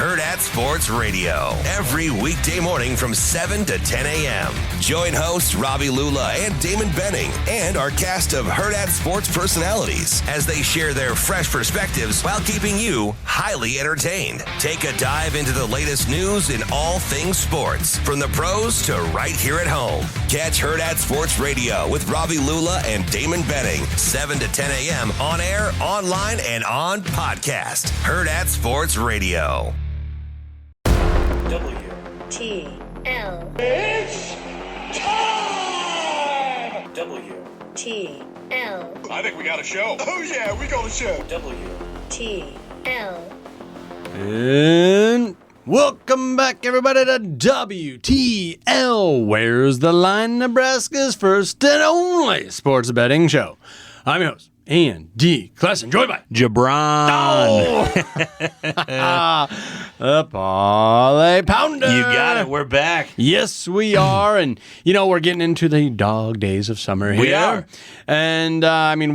Herd at Sports Radio. Every weekday morning from 7 to 10 a.m. Join hosts Robbie Lula and Damon Benning and our cast of Herd at Sports personalities as they share their fresh perspectives while keeping you highly entertained. Take a dive into the latest news in all things sports, from the pros to right here at home. Catch Herd at Sports Radio with Robbie Lula and Damon Benning, 7 to 10 a.m. on air, online, and on podcast. Herd at Sports Radio. WTL. It's time! WTL. I think we got a show. Oh yeah, we got a show. WTL. And welcome back, everybody, to WTL. Where's the Line? Nebraska's first and only sports betting show. I'm your host, Andy Klesson, joined by Jabron. the Parlay Pounder. You got it. We're back. Yes, we are. And, we're getting into the dog days of summer here. We are. And,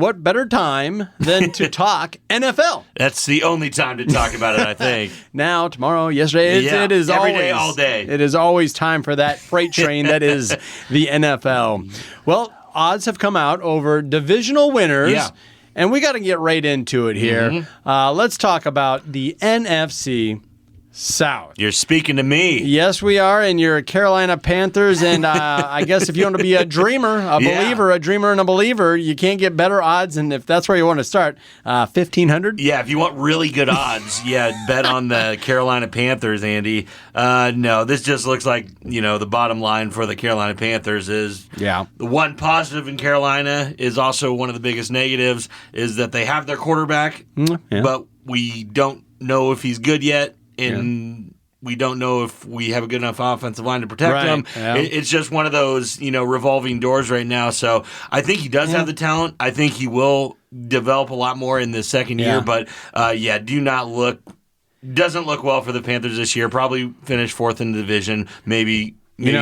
what better time than to talk NFL? That's the only time to talk about it, I think. Now, tomorrow, yesterday, it is every always, day, all day. It is always time for that freight train that is the NFL. Well, odds have come out over divisional winners. Yeah. And we got to get right into it here. Mm-hmm. Let's talk about the NFC South. You're speaking to me. Yes, we are, and you're Carolina Panthers, and I guess if you want to be a dreamer, a believer and a believer, you can't get better odds, and if that's where you want to start, 1,500? Yeah, if you want really good odds, bet on the Carolina Panthers, Andy. No, this just looks like, the bottom line for the Carolina Panthers is the one positive in Carolina is also one of the biggest negatives is that they have their quarterback, but we don't know if he's good yet. And we don't know if we have a good enough offensive line to protect him. Yeah. It's just one of those, revolving doors right now. So I think he does have the talent. I think he will develop a lot more in the second year. But, doesn't look well for the Panthers this year. Probably finish fourth in the division, maybe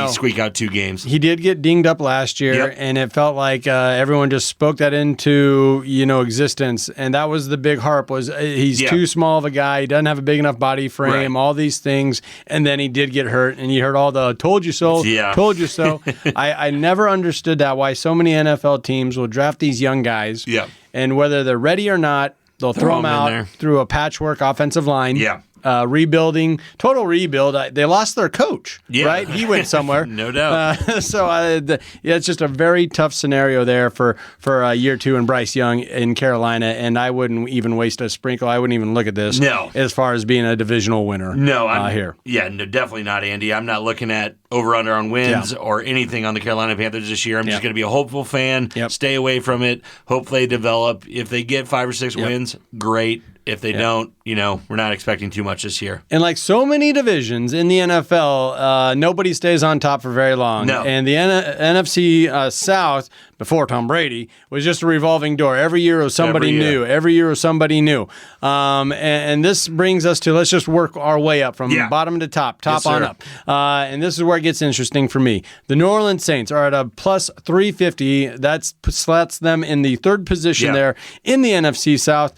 squeak out 2 games. He did get dinged up last year, and it felt like everyone just spoke that into existence. And that was the big harp was he's too small of a guy. He doesn't have a big enough body frame, all these things. And then he did get hurt, and you heard all the told you so, told you so. I never understood that, why so many NFL teams will draft these young guys, and whether they're ready or not, they'll throw them out through a patchwork offensive line. Rebuilding, total rebuild. They lost their coach, right? He went somewhere. No doubt. It's just a very tough scenario there for year 2 and Bryce Young in Carolina, and I wouldn't even waste a sprinkle. I wouldn't even look at this as far as being a divisional winner here. Yeah, no, definitely not, Andy. I'm not looking at over-under on wins or anything on the Carolina Panthers this year. I'm just going to be a hopeful fan, stay away from it, hope they develop. If they get 5 or 6 wins, great. If they don't, we're not expecting too much this year. And like so many divisions in the NFL, nobody stays on top for very long. No. And the NFC South, before Tom Brady, was just a revolving door. Every year was somebody new. Every year was somebody new. And this brings us to, let's just work our way up from bottom to top on up. And this is where it gets interesting for me. The New Orleans Saints are at a plus 350. That slats them in the 3rd position there in the NFC South.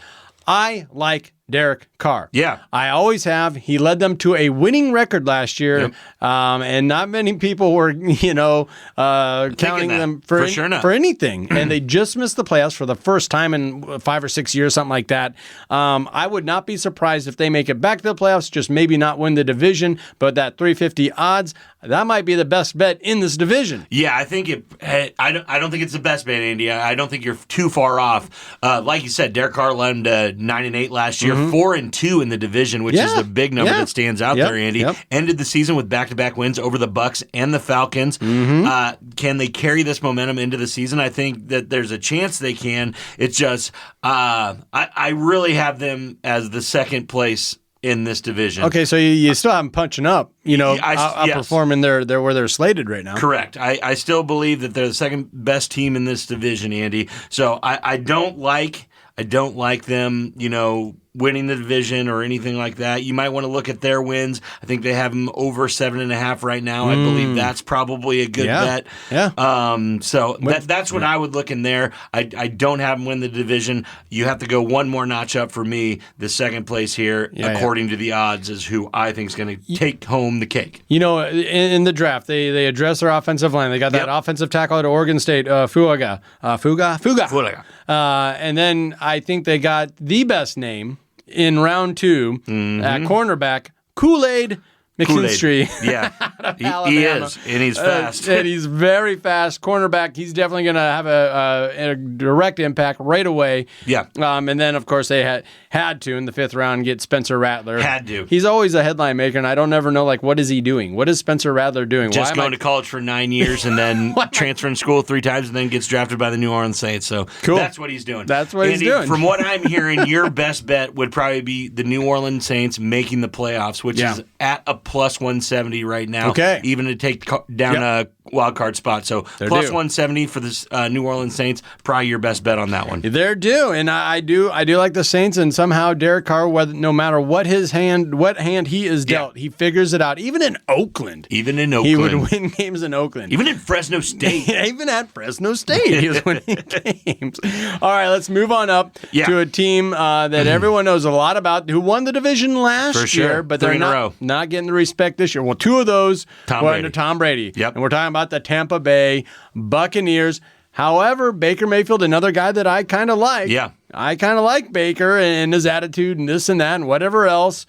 I like Derek Carr. Yeah. I always have. He led them to a winning record last year, and not many people were, counting them for anything. And they just missed the playoffs for the first time in 5 or 6 years, something like that. I would not be surprised if they make it back to the playoffs, just maybe not win the division, but that 350 odds, that might be the best bet in this division. Yeah, I think I don't think it's the best bet, Andy. I don't think you're too far off. Like you said, Derek Carr led them to 9-8 last year. 4-2 in the division, which is the big number that stands out there, Andy. Ended the season with back-to-back wins over the Bucs and the Falcons. Can they carry this momentum into the season? I think that there's a chance they can. It's just I really have them as the second place in this division. Okay, so you still have them punching up, outperforming their where they're slated right now. Correct. I still believe that they're the second best team in this division, Andy. So I don't like I don't like them, winning the division or anything like that. You might want to look at their wins. I think they have them over 7.5 right now. I believe that's probably a good bet. Yeah. So that's what I would look in there. I don't have them win the division. You have to go one more notch up for me. The second place here, according to the odds, is who I think is going to take home the cake. In the draft, they address their offensive line. They got that offensive tackle at Oregon State, Fuga. And then I think they got the best name in round 2 at cornerback, Kool-Aid McKinstry. Yeah, he is, and he's fast. And he's very fast. Cornerback, he's definitely going to have a direct impact right away. Yeah. And then, of course, they had to, in the 5th round, get Spencer Rattler. Had to. He's always a headline maker, and I don't ever know, what is he doing? What is Spencer Rattler doing? Just going to college for 9 years and then transferring school 3 times and then gets drafted by the New Orleans Saints. So cool. That's what he's doing. That's what he's doing. From what I'm hearing, your best bet would probably be the New Orleans Saints making the playoffs, which is at a plus 170 right now. Okay. Even to take down a wild card spot. So plus 170 for the New Orleans Saints, probably your best bet on that one. They're due, and I do like the Saints, and somehow Derek Carr, no matter what hand he is dealt, he figures it out. Even in Oakland. He would win games in Oakland. Even in Fresno State. Even at Fresno State, he was winning games. All right, let's move on up to a team that everyone knows a lot about, who won the division last year, but they're not getting the respect this year. Well, 2 of those went to Tom Brady. Yep. And we're talking about the Tampa Bay Buccaneers. However, Baker Mayfield, another guy that I kind of like. Yeah. I kind of like Baker and his attitude and this and that and whatever else.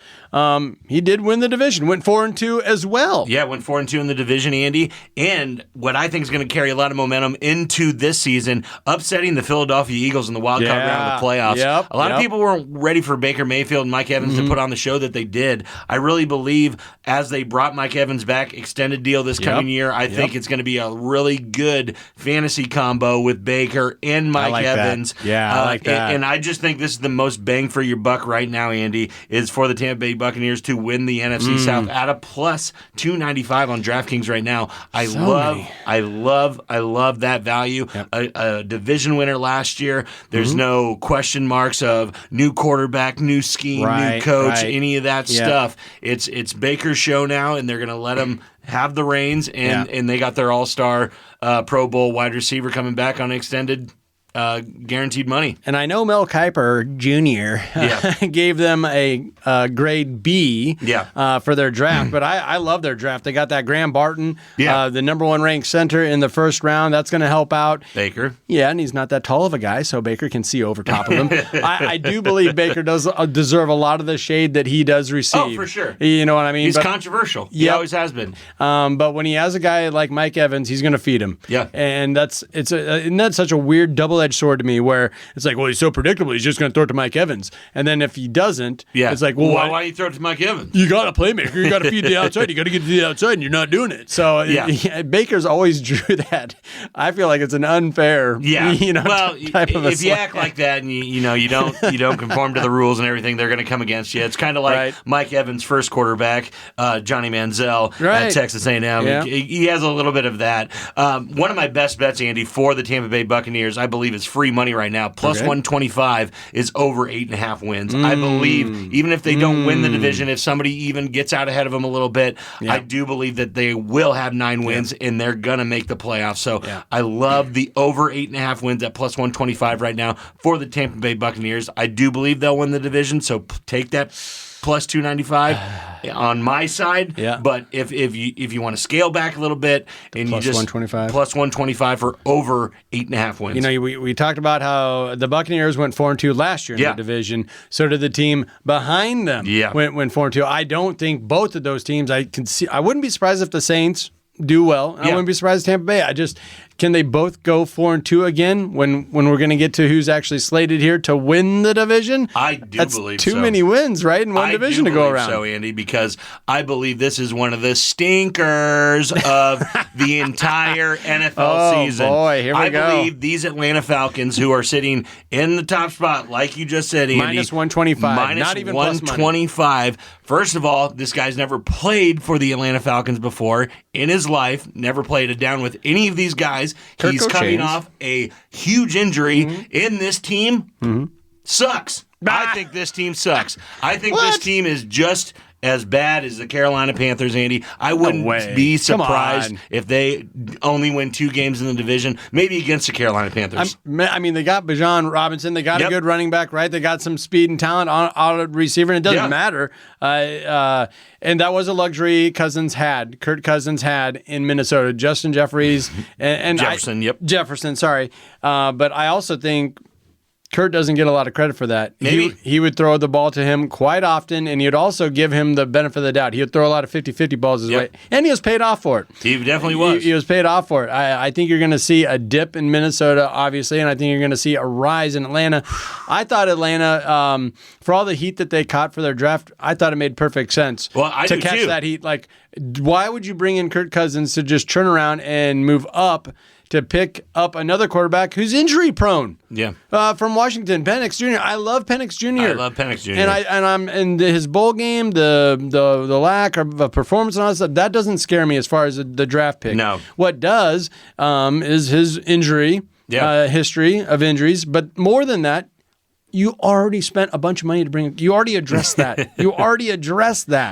He did win the division, went 4-2 as well. Yeah, went 4-2 in the division, Andy. And what I think is going to carry a lot of momentum into this season, upsetting the Philadelphia Eagles in the wild card round of the playoffs. Yep, a lot of people weren't ready for Baker Mayfield and Mike Evans to put on the show that they did. I really believe as they brought Mike Evans back, extended deal this coming year, I think it's going to be a really good fantasy combo with Baker and Mike Evans. That. Yeah, I like that. And I just think this is the most bang for your buck right now, Andy, is for the Tampa Bay Buccaneers to win the NFC South at a plus 295 on DraftKings right now. I love that value. Yep. A division winner last year. There's no question marks of new quarterback, new scheme, new coach, any of that stuff. It's Baker's show now, and they're going to let him have the reins, and they got their all-star Pro Bowl wide receiver coming back on extended guaranteed money. And I know Mel Kiper Jr. Gave them a grade B for their draft, but I love their draft. They got that Graham Barton, the number 1 ranked center in the first round. That's going to help out. Baker. Yeah, and he's not that tall of a guy, so Baker can see over top of him. I do believe Baker does deserve a lot of the shade that he does receive. Oh, for sure. You know what I mean? He's controversial. He always has been. But when he has a guy like Mike Evans, he's going to feed him. Yeah. And that's such a weird double-edged sword to me, where it's like, well, he's so predictable, he's just going to throw it to Mike Evans. And then if he doesn't, it's like, well, why you throw it to Mike Evans? You got a playmaker. You got to feed the outside. You got to get to the outside, and you're not doing it. So Baker's always drew that. I feel like it's an unfair, type of if you act like that and you don't conform to the rules and everything, they're going to come against you. It's kind of like Mike Evans' first quarterback, Johnny Manziel at Texas A&M. Yeah. He has a little bit of that. One of my best bets, Andy, for the Tampa Bay Buccaneers, I believe is free money right now. Plus 125 is over 8.5 wins. I believe even if they don't win the division, if somebody even gets out ahead of them a little bit, I do believe that they will have 9 wins and they're going to make the playoffs. So I love the over 8.5 wins at plus 125 right now for the Tampa Bay Buccaneers. I do believe they'll win the division, so take that plus 295 on my side. Yeah. But if you want to scale back a little bit and plus you just 125. Plus 125 for over 8.5 wins. You know, we talked about how the Buccaneers went 4-2 last year in the division. So did the team behind them. Went 4-2. I don't think both of those teams. I wouldn't be surprised if the Saints do well. I wouldn't be surprised if Tampa Bay. Can they both go 4-2 again when we're going to get to who's actually slated here to win the division? I do believe so. Too many wins, right, in one division to go around. So, Andy, because I believe this is one of the stinkers of the entire NFL season. Oh, boy, here we go. I believe these Atlanta Falcons, who are sitting in the top spot, like you just said, Andy. Minus 125. Not even plus money. 125. First of all, this guy's never played for the Atlanta Falcons before in his life, never played it down with any of these guys. He's coming off a huge injury in this team. sucks. I think this team sucks. I think this team is just as bad as the Carolina Panthers, Andy. I wouldn't be surprised if they only win 2 games in the division, maybe against the Carolina Panthers. I mean, they got Bijan Robinson. They got a good running back, right? They got some speed and talent on a receiver, and it doesn't matter. And that was a luxury Kirk Cousins had in Minnesota. Justin Jeffries and Jefferson, sorry. But I also think Kurt doesn't get a lot of credit for that. Maybe. He would throw the ball to him quite often, and he would also give him the benefit of the doubt. He would throw a lot of 50-50 balls his way, and he was paid off for it. He definitely was. He was paid off for it. I think you're going to see a dip in Minnesota, obviously, and I think you're going to see a rise in Atlanta. I thought Atlanta, for all the heat that they caught for their draft, I thought it made perfect sense to catch that heat. Like, why would you bring in Kirk Cousins to just turn around and move up to pick up another quarterback who's injury prone? Yeah. From Washington, Penix Jr. I love Penix Jr. I love Penix Jr. And his bowl game, the lack of performance and all that stuff, that doesn't scare me as far as the draft pick. No. What does is his injury history of injuries, but more than that, you already spent a bunch of money to bring. You already addressed that.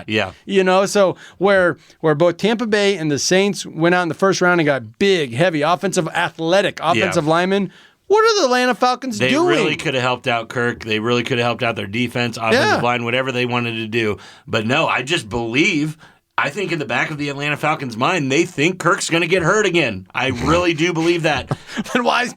Yeah. You know, so where both Tampa Bay and the Saints went out in the first round and got big, heavy, athletic offensive linemen. What are the Atlanta Falcons doing? They really could have helped out Kirk. They really could have helped out their defense, offensive line, whatever they wanted to do. But no, I think in the back of the Atlanta Falcons' mind, they think Kirk's going to get hurt again. I really do believe that. Then why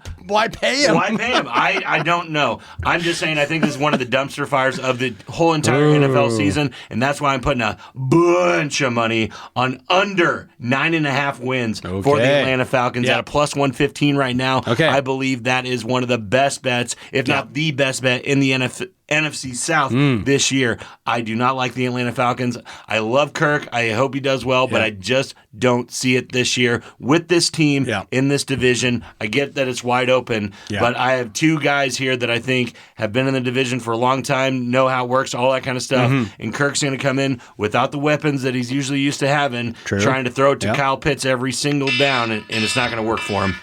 pay him? Why pay him? I don't know. I'm just saying I think this is one of the dumpster fires of the whole entire NFL season, and that's why I'm putting a bunch of money on under 9.5 wins for the Atlanta Falcons at a plus 115 right now. Okay. I believe that is one of the best bets, if not the best bet in the NFC South this year. I do not like the Atlanta Falcons. I love Kirk. I hope he does well, but I just don't see it this year with this team in this division. I get that it's wide open, but I have 2 guys here that I think have been in the division for a long time, know how it works, all that kind of stuff, and Kirk's going to come in without the weapons that he's usually used to having, trying to throw it to Kyle Pitts every single down, and it's not going to work for him.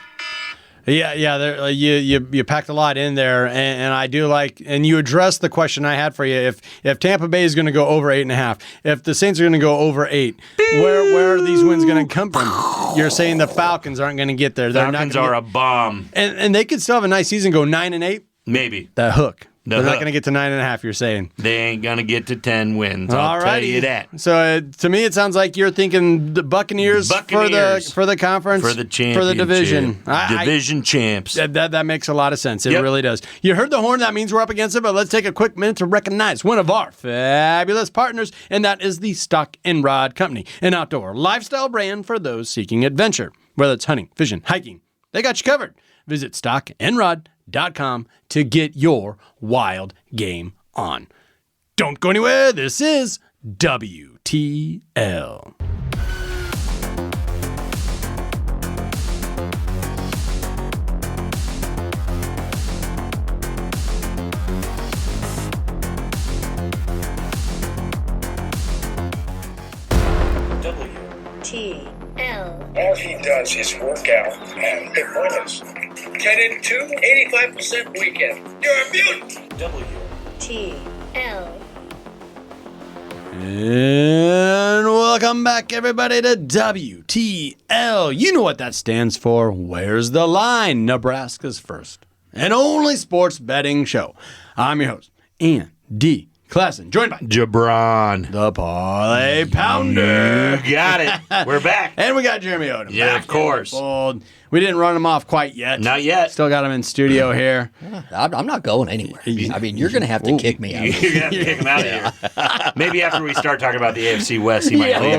Yeah. You packed a lot in there, and I do like. And you addressed the question I had for you. If Tampa Bay is going to go over 8.5, if the Saints are going to go over 8, where are these wins going to come from? You're saying the Falcons aren't going to get there. Falcons are a bomb, and they could still have a nice season, go 9-8. Maybe that hook. They're not going to get to 9.5, you're saying. They ain't going to get to 10 wins. I'll tell you that. So to me, it sounds like you're thinking the Buccaneers. For the conference. For the championship. For the division. Division champs. That makes a lot of sense. It really does. You heard the horn. That means we're up against it, but let's take a quick minute to recognize one of our fabulous partners, and that is the Stock and Rod Company, an outdoor lifestyle brand for those seeking adventure. Whether it's hunting, fishing, hiking, they got you covered. Visit stockandrod.com to get your wild game on. Don't go anywhere. This is WTL. All he does is work out and pick winners. 10 and 2, 85% weekend. You're a mutant. WTL. And welcome back, everybody, to WTL. You know what that stands for. Where's the line? Nebraska's first and only sports betting show. I'm your host, Andy Klassen, joined by Jabron, the Parlay Pounder. You got it. We're back. And we got Jeremy Odom. Yeah, of course. We didn't run him off quite yet. Not yet. Still got him in studio here. I'm not going anywhere. I mean, you're going to have to kick me out. You're going to have to kick him out of here. Maybe after we start talking about the AFC West, he might leave.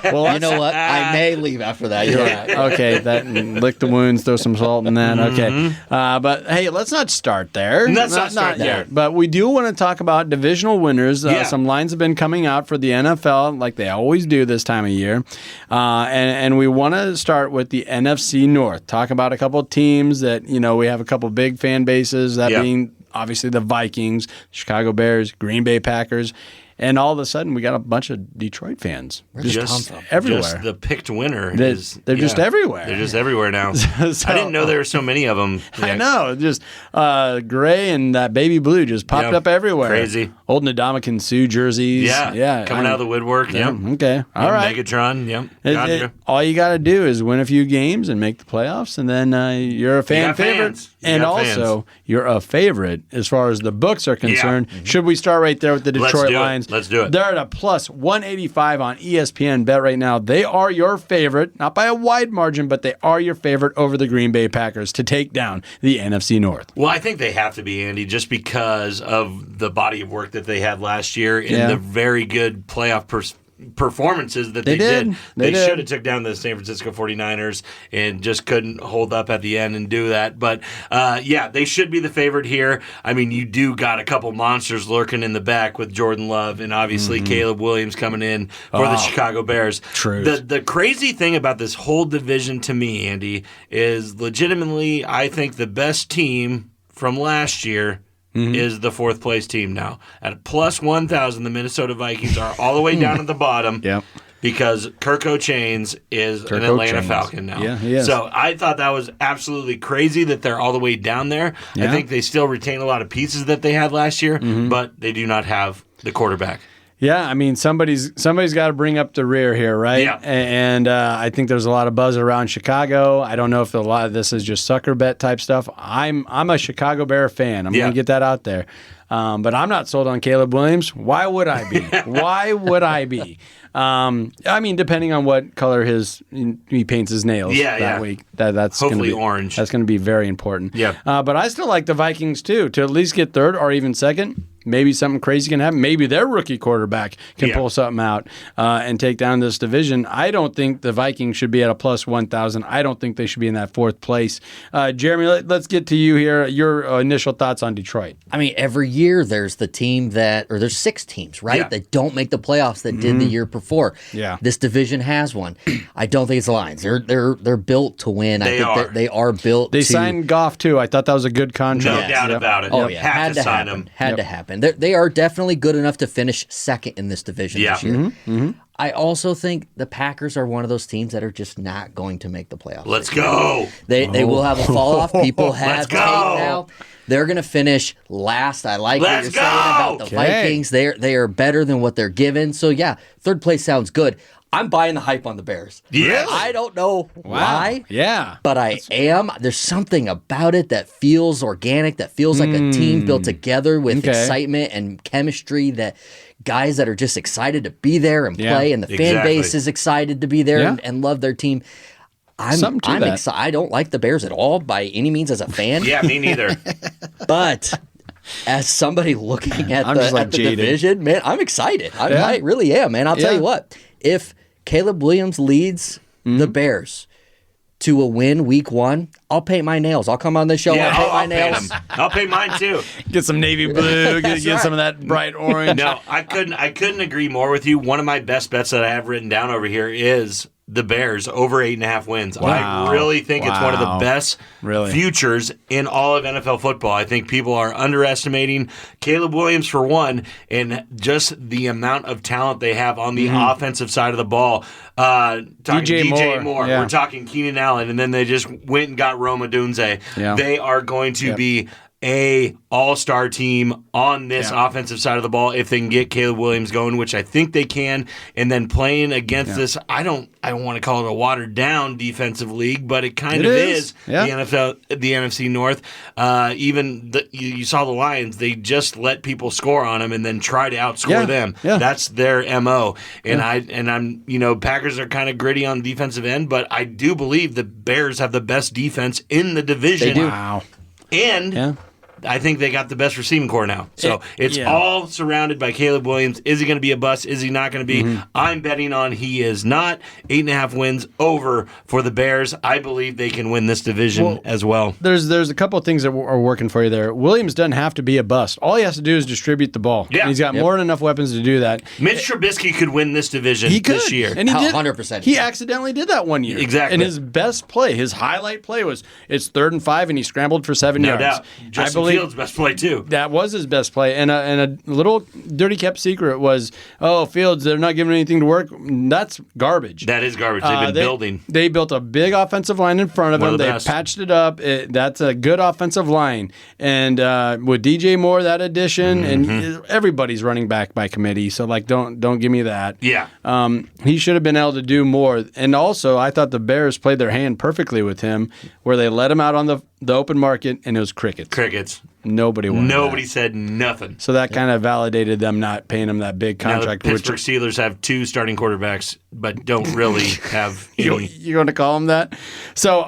Well, you know what? I may leave after that. You're right. Okay, that lick the wounds, throw some salt in that. Okay. But hey, let's not start there. Let's not start there. But we do want to talk about divisional winners. Some lines have been coming out for the NFL like they always do this time of year. And we want to start with the NFC North. Talk about a couple of teams that, we have a couple of big fan bases, that being obviously the Vikings, Chicago Bears, Green Bay Packers. And all of a sudden, we got a bunch of Detroit fans just everywhere. Just the picked winner. They're just everywhere. They're just everywhere now. I didn't know there were so many of them. Yeah. I know. Just gray and that baby blue just popped up everywhere. Crazy. Old Ndamukong Suh jerseys. Yeah. Coming out of the woodwork. Yeah. Okay. All right. Megatron. Yep. All you got to do is win a few games and make the playoffs, and then you're a fan favorite. And also, you're a favorite as far as the books are concerned. Yeah. Should we start right there with the Detroit Lions? Let's do it. They're at a plus 185 on ESPN Bet right now. They are your favorite, not by a wide margin, but they are your favorite over the Green Bay Packers to take down the NFC North. Well, I think they have to be, Andy, just because of the body of work that they had last year and the very good playoff performances that they did. They should have took down the San Francisco 49ers and just couldn't hold up at the end and do that. But, they should be the favorite here. I mean, you do got a couple monsters lurking in the back with Jordan Love and obviously Caleb Williams coming in for the Chicago Bears. True. The crazy thing about this whole division to me, Andy, is legitimately I think the best team from last year is the fourth place team now. At plus 1,000, the Minnesota Vikings are all the way down at the bottom because Kirko Chainz is an Atlanta Falcon now. Yeah, he is. So I thought that was absolutely crazy that they're all the way down there. Yeah. I think they still retain a lot of pieces that they had last year, but they do not have the quarterback. Yeah, I mean, somebody's got to bring up the rear here, right? Yeah. And I think there's a lot of buzz around Chicago. I don't know if a lot of this is just sucker bet type stuff. I'm a Chicago Bear fan. I'm going to get that out there. But I'm not sold on Caleb Williams. Why would I be? Why would I be? I mean, depending on what color he paints his nails that week. That's hopefully orange. That's going to be very important. Yeah. But I still like the Vikings, too, to at least get third or even second. Maybe something crazy can happen. Maybe their rookie quarterback can pull something out and take down this division. I don't think the Vikings should be at a plus 1,000. I don't think they should be in that fourth place. Jeremy, let's get to you here. Your initial thoughts on Detroit. I mean, every year there's the team there's 6 teams, right, that don't make the playoffs that did the year before. Yeah. This division has one. I don't think it's the Lions. They're built to win. I think they are built They to... signed Goff, too. I thought that was a good contract. No doubt about it. Oh, yeah. Had to sign happen. him. Had to happen. They are definitely good enough to finish second in this division this year. I also think the Packers are one of those teams that are just not going to make the playoffs. Let's go. They will have a fall off. People have tape now. They're going to finish last. I like what you're saying about the Vikings. They are better than what they're given. So, third place sounds good. I'm buying the hype on the Bears. Yes. I don't know why. Yeah. But I am. There's something about it that feels organic, that feels like a team built together with excitement and chemistry, that guys that are just excited to be there and play, and the fan base is excited to be there and love their team. I'm excited. I don't like the Bears at all by any means as a fan. Yeah, me neither. But as somebody looking at the division, man, I'm excited. I really am, man. I'll tell you what. If Caleb Williams leads the Bears to a win week 1, I'll paint my nails. I'll come on the show. Yeah, I'll paint my nails. I'll paint mine too. Get some navy blue. Get some of that bright orange. No, I couldn't agree more with you. One of my best bets that I have written down over here is the Bears over 8.5 wins. Wow. I really think it's one of the best futures in all of NFL football. I think people are underestimating Caleb Williams for one, and just the amount of talent they have on the offensive side of the ball. DJ Moore. Yeah. We're talking Keenan Allen, and then they just went and got Rome Odunze. Yeah. They are going to be a all-star team on this offensive side of the ball if they can get Caleb Williams going, which I think they can, and then playing against this, I don't want to call it a watered-down defensive league, but it kind of is. The NFC North. You saw the Lions; they just let people score on them and then try to outscore them. Yeah. That's their MO. And I'm Packers are kind of gritty on the defensive end, but I do believe the Bears have the best defense in the division. They do. Wow. And I think they got the best receiving core now. So it's all surrounded by Caleb Williams. Is he going to be a bust? Is he not going to be? I'm betting on he is not. 8.5 wins over for the Bears. I believe they can win this division as well. There's a couple of things that are working for you there. Williams doesn't have to be a bust. All he has to do is distribute the ball. Yeah. And he's got more than enough weapons to do that. Mitch Trubisky could win this division this year. And he did. 100%. He accidentally did that one year. Exactly. And his best play, his highlight play was it's 3rd and 5 and he scrambled for 7 yards. No doubt. I believe Fields' best play too. That was his best play, and a little dirty kept secret was, Fields, they're not giving anything to work. That's garbage. That is garbage. They've been building. They built a big offensive line in front of him. They patched it up. That's a good offensive line, and with DJ Moore, that addition, and everybody's running back by committee. So don't give me that. Yeah. He should have been able to do more, and also I thought the Bears played their hand perfectly with him, where they let him out on the open market, and it was crickets. Nobody wanted Nobody said nothing. So that kind of validated them not paying him that big contract. Now the Pittsburgh Steelers have 2 starting quarterbacks, but don't really have any. You're going to call them that? So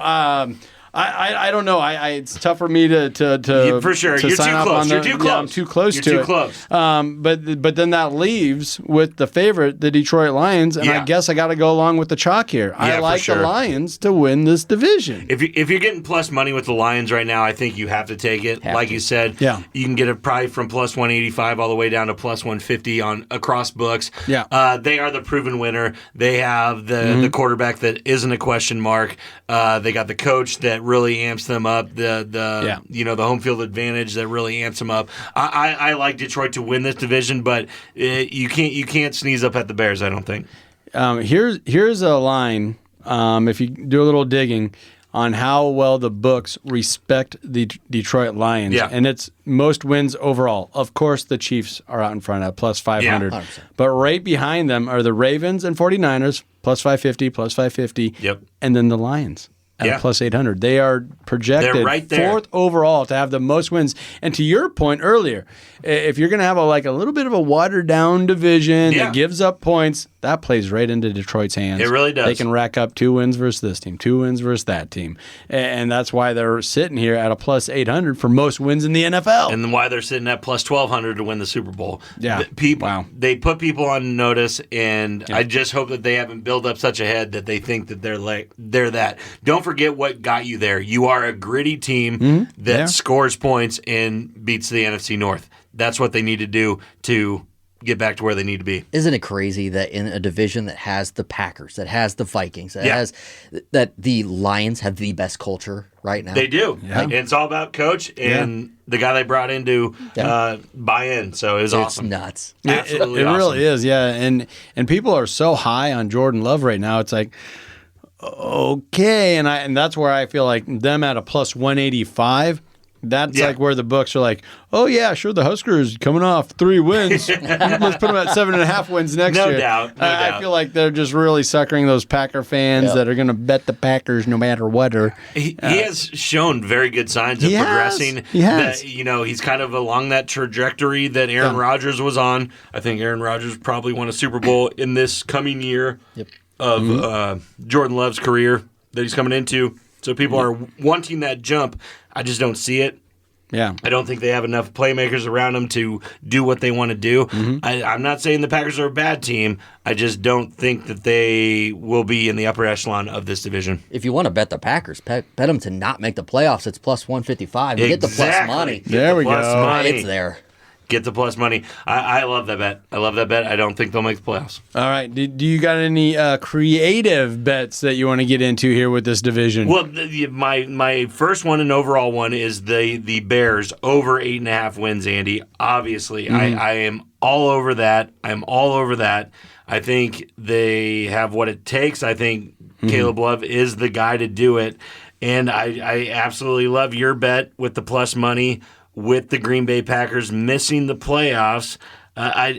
I don't know. It's tough for me to for sure. To You're sign too up close. on You're too close. Yeah, I'm too close You're to too it. close. But then that leaves with the favorite, the Detroit Lions, and I guess I got to go along with the chalk here. I like the Lions to win this division. If you're getting plus money with the Lions right now, I think you have to take it. You said, you can get it probably from plus 185 all the way down to plus 150 across books. Yeah. They are the proven winner. They have the quarterback that isn't a question mark. They got the coach that really amps them up. The home field advantage that really amps them up. I like Detroit to win this division, but you can't sneeze up at the Bears, I don't think. Here's a line. If you do a little digging on how well the books respect the Detroit Lions, and it's most wins overall. Of course, the Chiefs are out in front at plus 500, but right behind them are the Ravens and 49ers plus 550, plus 550, and then the Lions at plus 800. They are projected right there. 4th overall to have the most wins. And to your point earlier, if you're going to have a little bit of a watered-down division that gives up points, that plays right into Detroit's hands. It really does. They can rack up 2 wins versus this team, 2 wins versus that team. And that's why they're sitting here at a plus 800 for most wins in the NFL. And why they're sitting at plus 1,200 to win the Super Bowl. Yeah. They put people on notice, and I just hope that they haven't built up such a head that they think that they're that. Don't forget what got you there. You are a gritty team that scores points and beats the NFC North. That's what they need to do to get back to where they need to be. Isn't it crazy that in a division that has the Packers, that has the Vikings, that the Lions have the best culture right now? They do. Yeah. And it's all about coach and the guy they brought in to buy in. So it was awesome. It's nuts. Absolutely It awesome. really is, yeah. And people are so high on Jordan Love right now. It's like, okay, and that's where I feel like them at a plus 185. That's like where the books are like, oh yeah, sure, the Huskers coming off 3 wins. Let's put them at 7.5 wins next year. No doubt. I feel like they're just really suckering those Packer fans that are going to bet the Packers no matter what. He has shown very good signs of progressing. He has. That, he's kind of along that trajectory that Aaron Rodgers was on. I think Aaron Rodgers probably won a Super Bowl in this coming year of Jordan Love's career that he's coming into. So people are wanting that jump. I just don't see it. Yeah. I don't think they have enough playmakers around them to do what they want to do. I'm not saying the Packers are a bad team. I just don't think that they will be in the upper echelon of this division. If you want to bet the Packers, bet them to not make the playoffs. It's plus 155. You get the plus money. There we go. Money. It's there. Get the plus money. I love that bet. I don't think they'll make the playoffs. All right. Do you got any creative bets that you want to get into here with this division? Well, my first one and overall one is the Bears over 8.5 wins, Andy. Obviously, I am all over that. I think they have what it takes. I think Caleb Love is the guy to do it. And I absolutely love your bet with the plus money with the Green Bay Packers missing the playoffs. My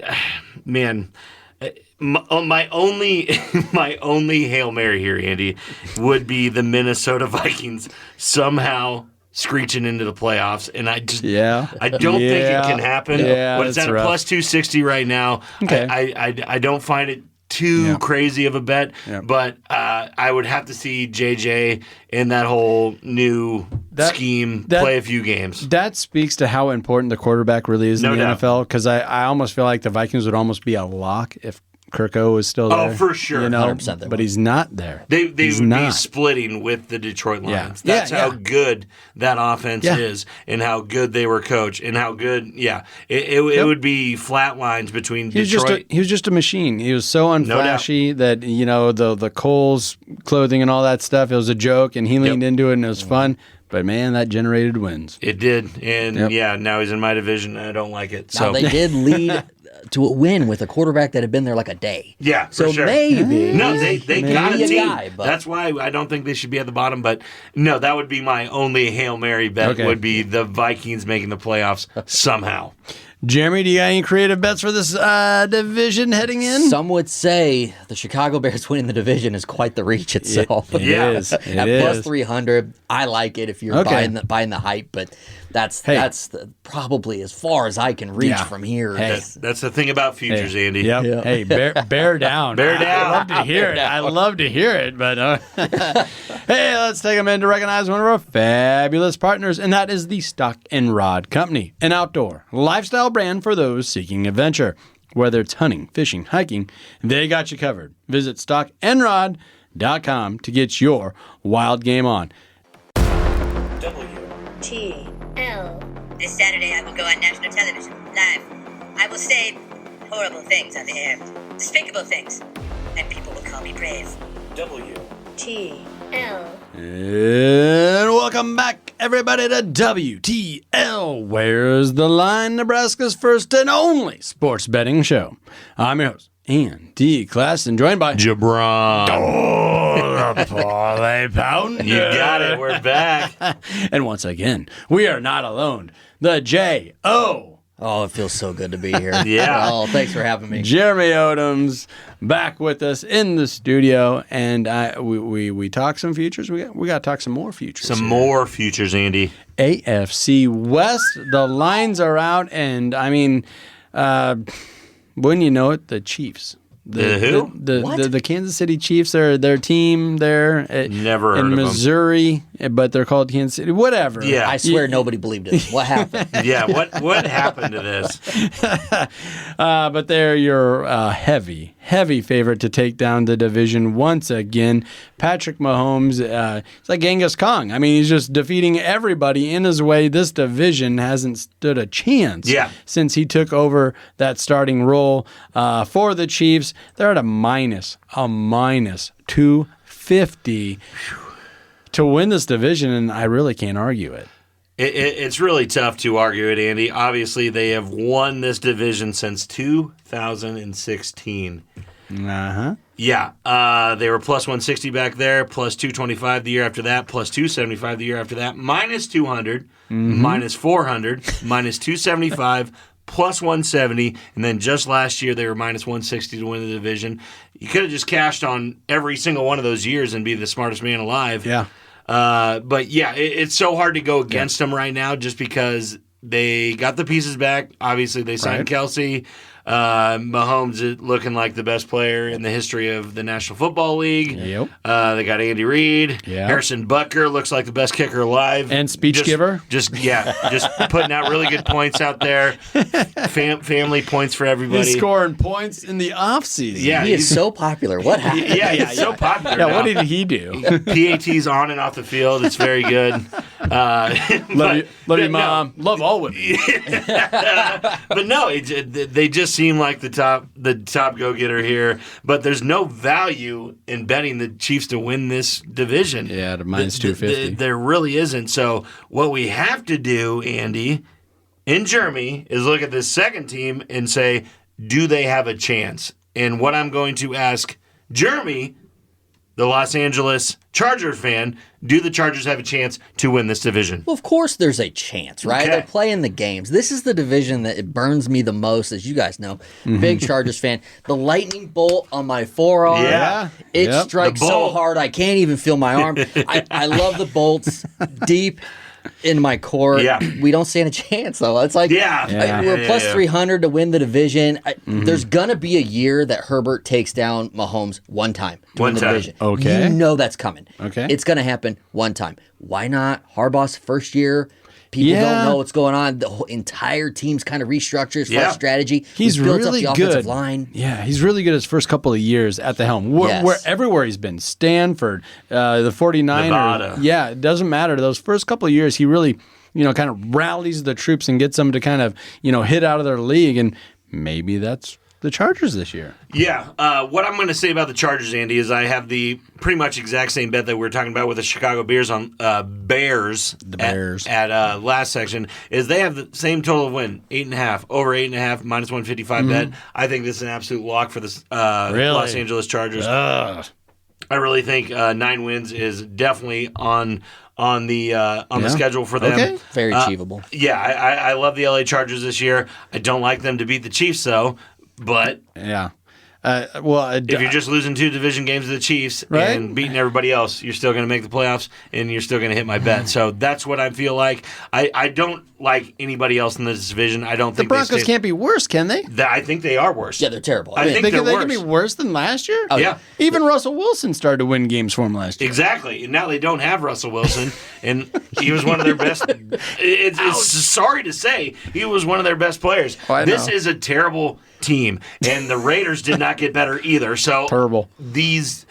only Hail Mary here, Andy, would be the Minnesota Vikings somehow screeching into the playoffs, and I don't think it can happen. Yeah, but it's at a plus 260 right now. Okay. I don't find it too crazy of a bet, but I would have to see JJ and that whole new scheme play a few games. That speaks to how important the quarterback really is in the NFL, because I almost feel like the Vikings would almost be a lock if Kirko was still there. Oh, for sure. 100% but he's not there. They would be splitting with the Detroit Lions. That's how good that offense is, and how good they were coached, and how good, it would be flat lines between Detroit. He was just a machine. He was so unflashy that, the Kohl's clothing and all that stuff, it was a joke, and he leaned into it, and it was fun. But, man, that generated wins. It did. And, now he's in my division, and I don't like it. So now, they did lead to a win with a quarterback that had been there like a day. Yeah, for so sure. maybe. No, they got a team. Guy, that's why I don't think they should be at the bottom. But, no, that would be my only Hail Mary bet would be the Vikings making the playoffs somehow. Jeremy, do you got any creative bets for this division heading in? Some would say the Chicago Bears winning the division is quite the reach itself. It is. It At is. plus 300, I like it if you're buying the hype, but that's probably as far as I can reach from here. Hey. That's the thing about futures, Andy. Yep. Yeah. Hey, bear down. Bear down. I love to hear it. I love to hear it. But hey, let's take a minute to recognize one of our fabulous partners, and that is the Stock and Rod Company, an outdoor lifestyle brand for those seeking adventure. Whether it's hunting, fishing, hiking, they got you covered. Visit stockandrod.com to get your wild game on. T-L. This Saturday I will go on national television, live. I will say horrible things on the air, despicable things, and people will call me brave. T-L. And welcome back, everybody, to WTL. Where's the Line? Nebraska's first and only sports betting show. I'm your host, Andy Classen, joined by Jabron. Oh, the parlay pound. You got it. We're back. And once again, we are not alone. The J.O. Oh, it feels so good to be here. Yeah. Oh, thanks for having me. Jeremy Odom's back with us in the studio, and we talked some futures. We got to talk some more futures. Some more futures, Andy. AFC West. The lines are out, and I mean, wouldn't you know it, the Chiefs. The who? The Kansas City Chiefs are their team there Never heard in of Missouri, but they're called Kansas City. Whatever. Yeah. I swear nobody believed it. What happened? Yeah, what happened to this? But they're your heavy favorite to take down the division once again. Patrick Mahomes, it's like Genghis Khan. I mean, he's just defeating everybody in his way. This division hasn't stood a chance since he took over that starting role for the Chiefs. They're at a minus 250 to win this division, and I really can't argue it. It's really tough to argue it, Andy. Obviously, they have won this division since 2016. Uh-huh. Yeah, they were plus 160 back there, plus 225 the year after that, plus 275 the year after that, minus 200, minus 400, minus 275, plus 170, and then just last year they were minus 160 to win the division. You could have just cashed on every single one of those years and be the smartest man alive. Yeah. But yeah, it's so hard to go against them right now just because they got the pieces back. Obviously, they signed Kelsey. Mahomes is looking like the best player in the history of the National Football League. Yep. They got Andy Reid. Yep. Harrison Butker looks like the best kicker alive. And speech giver. Just putting out really good points out there. Family points for everybody. He's scoring points in the offseason. Yeah, he is so popular. What happened? He's so popular now. What did he do? PAT's on and off the field. It's very good. Love you, Mom. Love all women. But no, they just seem like the top go-getter here. But there's no value in betting the Chiefs to win this division. Yeah, to minus 250. There really isn't. So what we have to do, Andy, in Jeremy, is look at this second team and say, do they have a chance? And what I'm going to ask Jeremy, the Los Angeles Chargers fan, do the Chargers have a chance to win this division? Well, of course there's a chance, right? Okay. They're playing the games. This is the division that it burns me the most, as you guys know. Big Chargers fan. The lightning bolt on my forearm. Yeah. It strikes so hard I can't even feel my arm. I love the bolts deep in my core. Yeah. We don't stand a chance, though. It's like we're plus 300 to win the division. There's going to be a year that Herbert takes down Mahomes one time to win the division. Okay. You know that's coming. Okay. It's going to happen one time. Why not? Harbaugh's first year. People don't know what's going on. The whole entire team's kind of restructured, fresh strategy. He's built really up the good. offensive line. Yeah, he's really good his first couple of years at the helm. Where everywhere he's been, Stanford, the 49ers. Nevada. Yeah, it doesn't matter. Those first couple of years, he really, kind of rallies the troops and gets them to kind of, hit out of their league. And maybe that's the Chargers this year. Yeah. What I'm going to say about the Chargers, Andy, is I have the pretty much exact same bet that we were talking about with the Chicago Bears on Bears. The Bears. At last section, is they have the same total of win, 8.5, over 8.5, minus 155 bet. I think this is an absolute lock for the Los Angeles Chargers. I really think 9 wins is definitely on the schedule for them. Okay. Very achievable. I love the LA Chargers this year. I don't like them to beat the Chiefs, though. But if you're just losing 2 division games to the Chiefs and beating everybody else, you're still going to make the playoffs and you're still going to hit my bet. So that's what I feel like. I don't like anybody else in this division. I don't think the Broncos can't be worse, can they? I think they are worse. Yeah, they're terrible. I think they're they worse. can be worse than last year? Oh, yeah. Even Russell Wilson started to win games for them last year. Exactly. And now they don't have Russell Wilson, and he was one of their best. It's sorry to say, he was one of their best players. This is a terrible team, and the Raiders did not get better either. So terrible. It's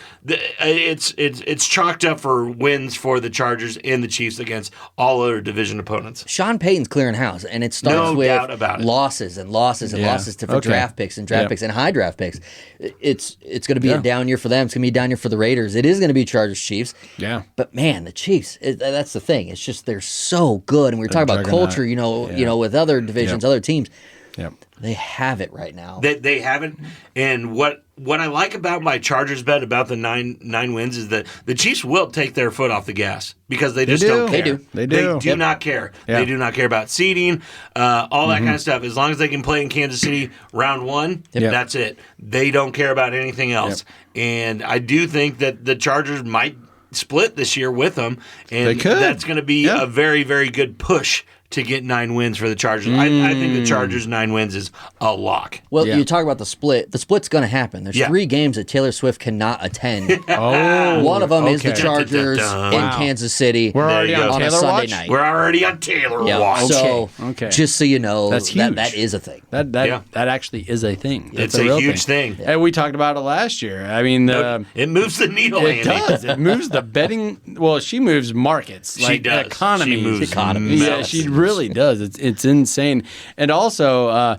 chalked up for wins for the Chargers and the Chiefs against all other division opponents. Sean Payton's clearing house, and it starts with losses and losses and losses for draft picks and picks and high draft picks. It's going to be a down year for them. It's going to be a down year for the Raiders. It is going to be Chargers Chiefs. Yeah, but man, the Chiefs. That's the thing. It's just they're so good, and we were talking about culture. You know, with other divisions, other teams. Yep. They have it right now. They have it, and what I like about my Chargers bet about the nine wins is that the Chiefs will take their foot off the gas because they just don't care. They do not care. They do not care about seeding, all that kind of stuff. As long as they can play in Kansas City round 1, that's it. They don't care about anything else. And I do think that the Chargers might split this year with them, and that's going to be a very, very good push to get 9 wins for the Chargers. I think the Chargers' 9 wins is a lock. Well, you talk about the split. The split's going to happen. There's 3 games that Taylor Swift cannot attend. One of them is the Chargers in Kansas City. We're already on a Taylor Sunday watch? night. We're already on Taylor watch. So, just so you know, that's huge. That is a thing. That actually is a thing. It's a huge thing. And we talked about it last year. I mean, it moves the needle, It does. It moves the betting. Well, she moves markets. She does. Economy. She moves economy. Yeah, she really does. It's insane. And also,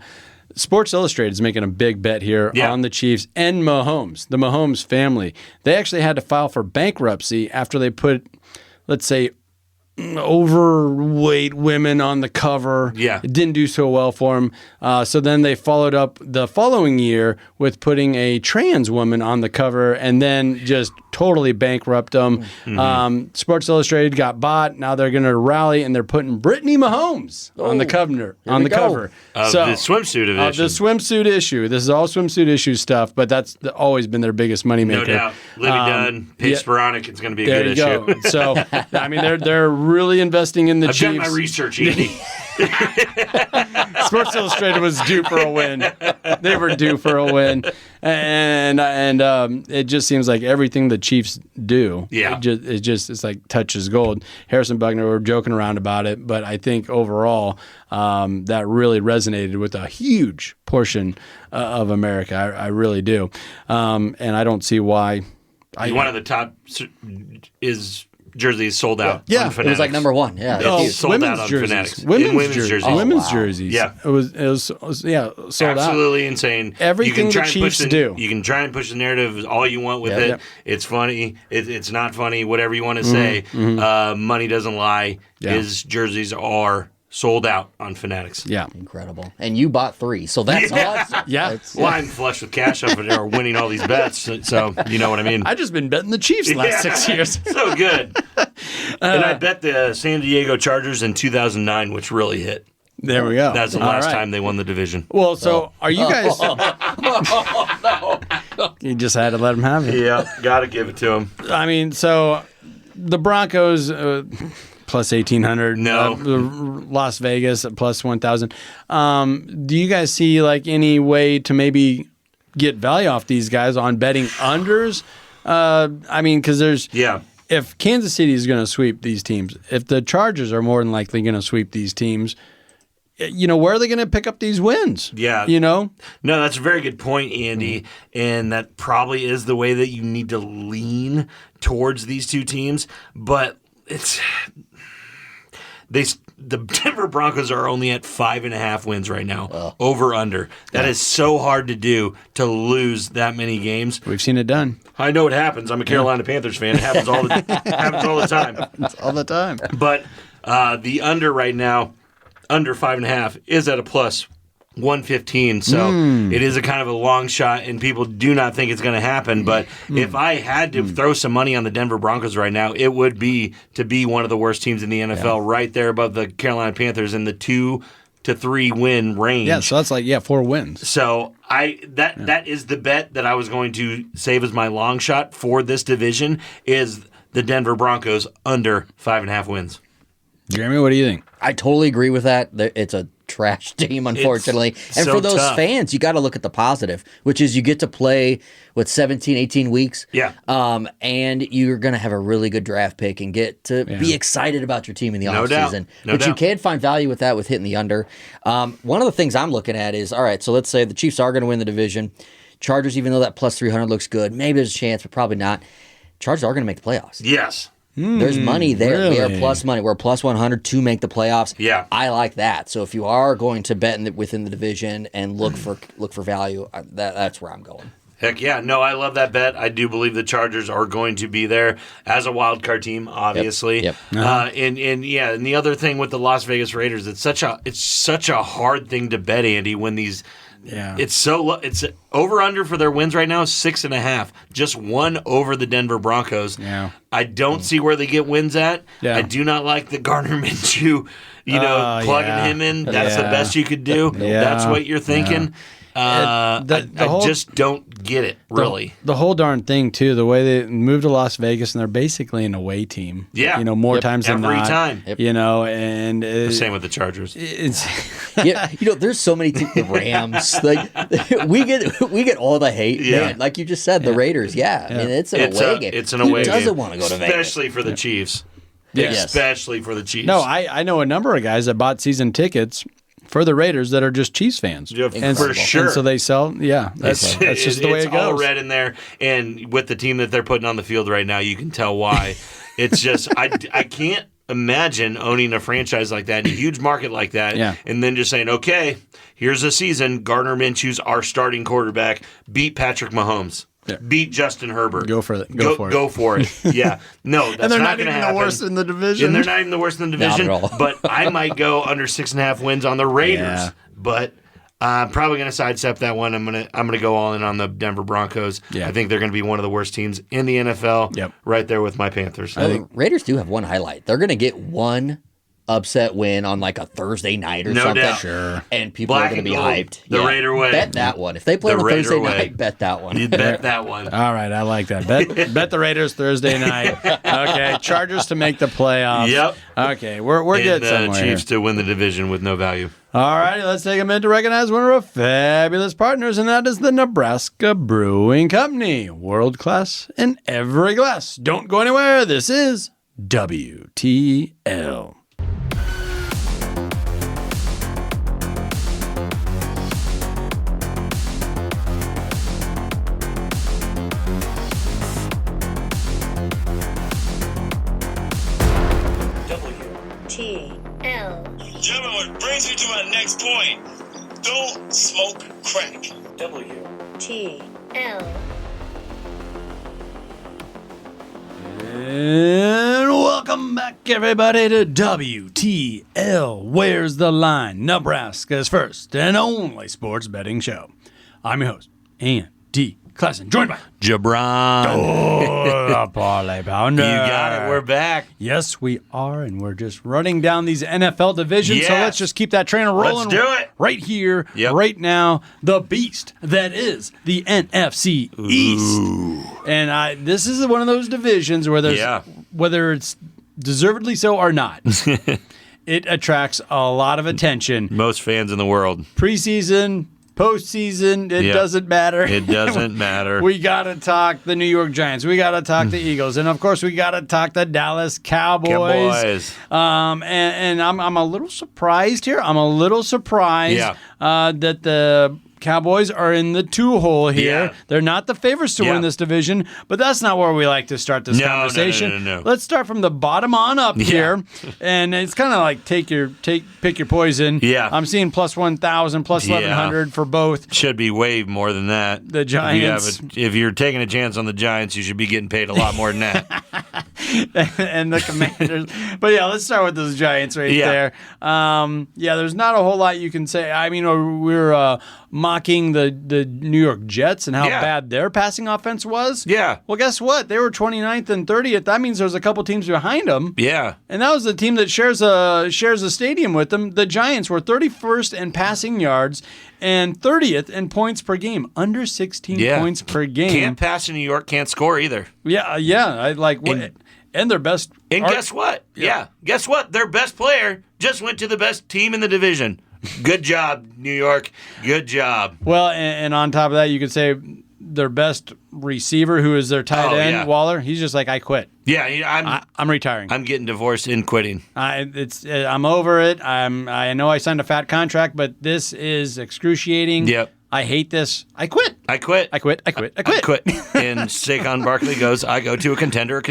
Sports Illustrated is making a big bet here on the Chiefs and Mahomes, the Mahomes family. They actually had to file for bankruptcy after they put, let's say, overweight women on the cover. Yeah. It didn't do so well for them. So then they followed up the following year with putting a trans woman on the cover and then just totally bankrupt them. Sports Illustrated got bought. Now they're going to rally and they're putting Brittany Mahomes on the cover. Of the swimsuit edition. The swimsuit issue. This is all swimsuit issue stuff, but that's always been their biggest moneymaker. No doubt. Livy Dunn, Paige Sporonic, it's going to be a good issue. Go. So, I mean, they're really investing in the Chiefs. I've done my research, Andy. Sports Illustrated was due for a win. They were due for a win, and it just seems like everything the Chiefs do, it's like touches gold. Harrison Buckner, we're joking around about it, but I think overall that really resonated with a huge portion of America. I really do, and I don't see why. One of the top jersey is sold out. Yeah, on Fanatics. it was like number 1. Yeah, sold out on Fanatics. Women's jerseys. Women's jerseys. Yeah, it was sold out. Absolutely insane. Everything the Chiefs do. You can try and push the narrative all you want with it. It's funny. It's not funny. Whatever you want to say. Money doesn't lie. His jerseys are sold out on Fanatics. Yeah. Incredible. And you bought 3, so that's awesome. Yeah. Well, I'm flush with cash up there winning all these bets, so you know what I mean. I've just been betting the Chiefs the last 6 years. So good. And I bet the San Diego Chargers in 2009, which really hit. There we go. That's the last time they won the division. Well, so are you guys... You just had to let them have it. Yeah, got to give it to them. I mean, so the Broncos... plus 1,800. No. Las Vegas at plus 1,000. Do you guys see like any way to maybe get value off these guys on betting unders? I mean, because there's... Yeah. If Kansas City is going to sweep these teams, if the Chargers are more than likely going to sweep these teams, where are they going to pick up these wins? Yeah. No, that's a very good point, Andy. And that probably is the way that you need to lean towards these two teams. But the Denver Broncos are only at 5.5 wins right now, over under. That is so hard to do, to lose that many games. We've seen it done. I know it happens. I'm a Carolina Panthers fan. It happens all the time. Happens all the time. But the under right now, under 5.5, is at a plus 115. So it is a kind of a long shot, and people do not think it's going to happen. But if I had to throw some money on the Denver Broncos right now, it would be to be one of the worst teams in the NFL, right there above the Carolina Panthers in the 2 to 3 win range. Yeah, so that's like 4 wins. So that is the bet that I was going to save as my long shot for this division, is the Denver Broncos under 5.5 wins. Jeremy, what do you think? I totally agree with that. It's a trash team, unfortunately. And so for those tough. fans, you got to look at the positive, which is you get to play with 17, 18 weeks. Yeah. And you're going to have a really good draft pick and get to be excited about your team in the offseason. But you can find value with that with hitting the under. One of the things I'm looking at is, all right, so let's say the Chiefs are going to win the division. Chargers, even though that plus 300 looks good, maybe there's a chance, but probably not. Chargers are going to make the playoffs. Yes. There's money there. Really? We are plus money. We're plus 100 to make the playoffs. Yeah. I like that. So if you are going to bet within the division and look for value, that's where I'm going. Heck yeah. No, I love that bet. I do believe the Chargers are going to be there as a wild card team, obviously. Yep. And the other thing with the Las Vegas Raiders, it's such a hard thing to bet, Andy, when these it's over under for their wins right now, 6.5. Just one over the Denver Broncos. Yeah. I don't see where they get wins at. Yeah. I do not like the Gardner Minshew, plugging him in. That's the best you could do. Yeah. That's what you're thinking. I just don't get it, really. The whole darn thing, too, the way they moved to Las Vegas, and they're basically an away team. Yeah. More times than Every not. time. And The same with the Chargers. There's so many teams. The Rams, we get all the hate. Yeah. Man, like you just said, the Raiders. I mean, it's an away game. It's an away game. Who doesn't want to go to Vegas? Especially for the Chiefs. Yes. Especially for the Chiefs. No, I know a number of guys that bought season tickets for the Raiders that are just Chiefs fans. Yeah, for sure. And so they sell, that's just the way it goes. It's all red in there, and with the team that they're putting on the field right now, you can tell why. It's just, I can't imagine owning a franchise like that in a huge market like that, and then just saying, okay, here's a season, Gardner Minshew's our starting quarterback, beat Patrick Mahomes. Yeah. Beat Justin Herbert. Go for it. Go for it. Yeah. No, that's and they're not not going to even happen. the worst in the division. And they're not even the worst in the division. Not at all. But I might go under 6.5 wins on the Raiders. Yeah. But I'm probably going to sidestep that one. I'm gonna go all in on the Denver Broncos. Yeah. I think they're going to be one of the worst teams in the NFL. Yep. Right there with my Panthers. I think Raiders do have one highlight. They're going to get one upset win on like a Thursday night or something. Doubt. Sure. And people are going to be hyped. The Raider way. Bet that one. If they play on a Thursday night, bet that one. You bet that one. All right, I like that. Bet the Raiders Thursday night. Okay, Chargers to make the playoffs. Yep. Okay, we're good somewhere. Chiefs here. to win the division with no value. All righty, let's take a minute to recognize one of our fabulous partners, and that is the Nebraska Brewing Company. World class in every glass. Don't go anywhere. This is WTL. Gentlemen, what brings me to my next point. Don't smoke crack. WTL. And welcome back, everybody, to WTL. Where's the Line? Nebraska's first and only sports betting show. I'm your host, Andy Klassen, joined by Jabron. The Parlay Pounder. You got it. We're back. Yes, we are, and we're just running down these NFL divisions. So let's just keep that train rolling. Let's do it. Right here, right now, the beast that is the NFC East. And this is one of those divisions where there's, whether it's deservedly so or not, it attracts a lot of attention. Most fans in the world. Preseason, postseason, it doesn't matter. It doesn't matter. We got to talk the New York Giants. We got to talk the Eagles. And, of course, we got to talk the Dallas Cowboys. And I'm a little surprised here. I'm a little surprised that the Cowboys are in the 2-hole here. Yeah. They're not the favorites to win this division, but that's not where we like to start this conversation. No. Let's start from the bottom on up here, and it's kind of like pick your poison. Yeah, I'm seeing plus 1,000, plus 1,100 for both. Should be way more than that. The Giants. If you're taking a chance on the Giants, you should be getting paid a lot more than that. And the Commanders. But let's start with those Giants there. There's not a whole lot you can say. I mean, we're mocking the New York Jets and how bad their passing offense was. Yeah. Well, guess what? They were 29th and 30th. That means there's a couple teams behind them. Yeah. And that was the team that shares a stadium with them. The Giants were 31st in passing yards and 30th in points per game, under 16 points per game. Can't pass in New York, can't score either. I like what. And their best. And guess what? Guess what? Their best player just went to the best team in the division. Good job, New York. Good job. Well, and on top of that, you could say their best receiver, who is their tight end, Waller, he's just like, I quit. Yeah, I'm retiring. I'm getting divorced and quitting. I'm over it. I know I signed a fat contract, but this is excruciating. Yep. I hate this. I quit. I quit. And Saquon Barkley goes, I go to a contender.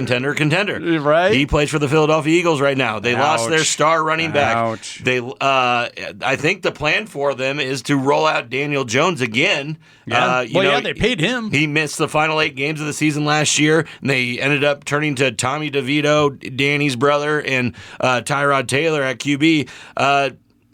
Right. He plays for the Philadelphia Eagles right now. They lost their star running back. Ouch. I think the plan for them is to roll out Daniel Jones again. Yeah. They paid him. He missed the final 8 games of the season last year, and they ended up turning to Tommy DeVito, Danny's brother, and Tyrod Taylor at QB.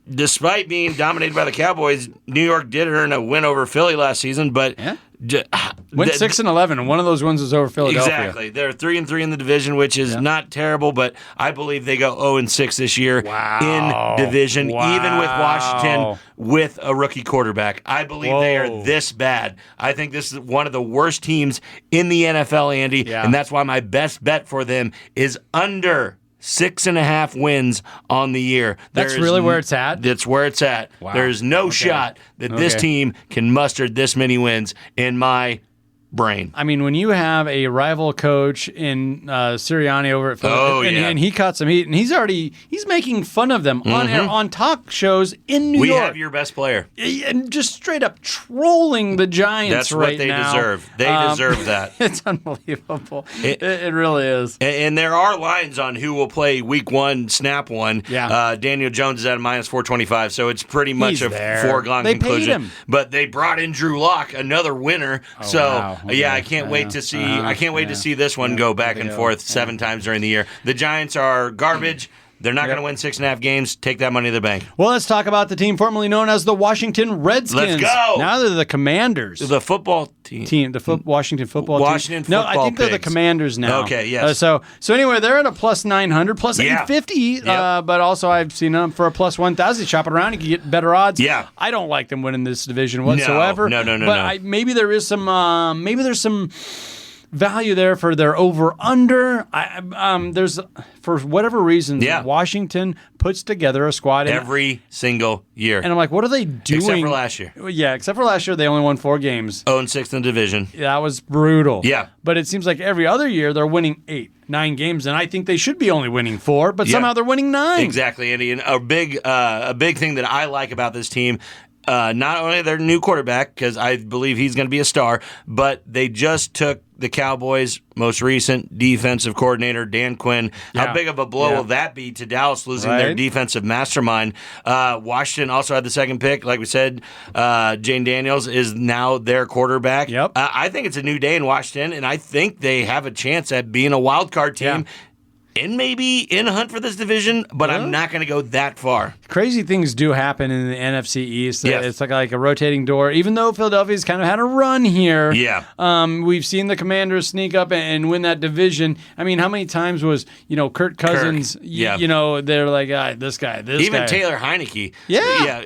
Despite being dominated by the Cowboys, New York did earn a win over Philly last season, but went 6-11, and one of those wins was over Philadelphia. Exactly, they're 3-3 in the division, which is not terrible, but I believe they go 0-6 this year in division, even with Washington with a rookie quarterback. I believe they are this bad. I think this is one of the worst teams in the NFL, Andy, and that's why my best bet for them is under 6.5 wins on the year. That's really where it's at? That's where it's at. Wow. There's no shot that this team can muster this many wins in my brain. I mean, when you have a rival coach in Sirianni over at Philadelphia, and he caught some heat, and he's making fun of them on air, on talk shows in New York. We have your best player. And just straight up trolling the Giants right now. That's what they deserve. They deserve that. It's unbelievable. It really is. And there are lines on who will play week 1, snap 1. Yeah. Daniel Jones is at -425, so it's pretty much a foregone conclusion. Paid him. But they brought in Drew Lock, another winner. I can't wait to see. I can't wait to see this one go back and forth 7 times during the year. The Giants are garbage. They're not going to win 6.5 games. Take that money to the bank. Well, let's talk about the team formerly known as the Washington Redskins. Let's go. Now they're the Commanders. The football team. Washington football team. No, I think they're the Commanders now. Okay, yes. So anyway, they're at a plus 900, plus 850. But also I've seen them for a plus 1,000. Shop it around, you can get better odds. Yeah. I don't like them winning this division whatsoever. No. But maybe there is some. Maybe there's some value there for their over-under. There's, for whatever reason, Washington puts together a squad every single year. And I'm like, what are they doing? Except for last year. Yeah, except for last year, they only won 4 games. 0-6 in the division. That was brutal. Yeah. But it seems like every other year, they're winning 8, 9 games, and I think they should be only winning 4, but somehow they're winning 9. Exactly, Andy. And a big thing that I like about this team, not only their new quarterback, because I believe he's going to be a star, but they just took the Cowboys' most recent defensive coordinator, Dan Quinn. Yeah. How big of a blow will that be to Dallas losing their defensive mastermind? Washington also had the second pick. Like we said, Jane Daniels is now their quarterback. Yep. I think it's a new day in Washington, and I think they have a chance at being a wild card team. Yeah. And maybe in a hunt for this division, but I'm not going to go that far. Crazy things do happen in the NFC East. Yes. It's like a rotating door. Even though Philadelphia's kind of had a run here, we've seen the Commanders sneak up and win that division. I mean, how many times was Kirk Cousins? They're like this guy. Even Taylor Heineke,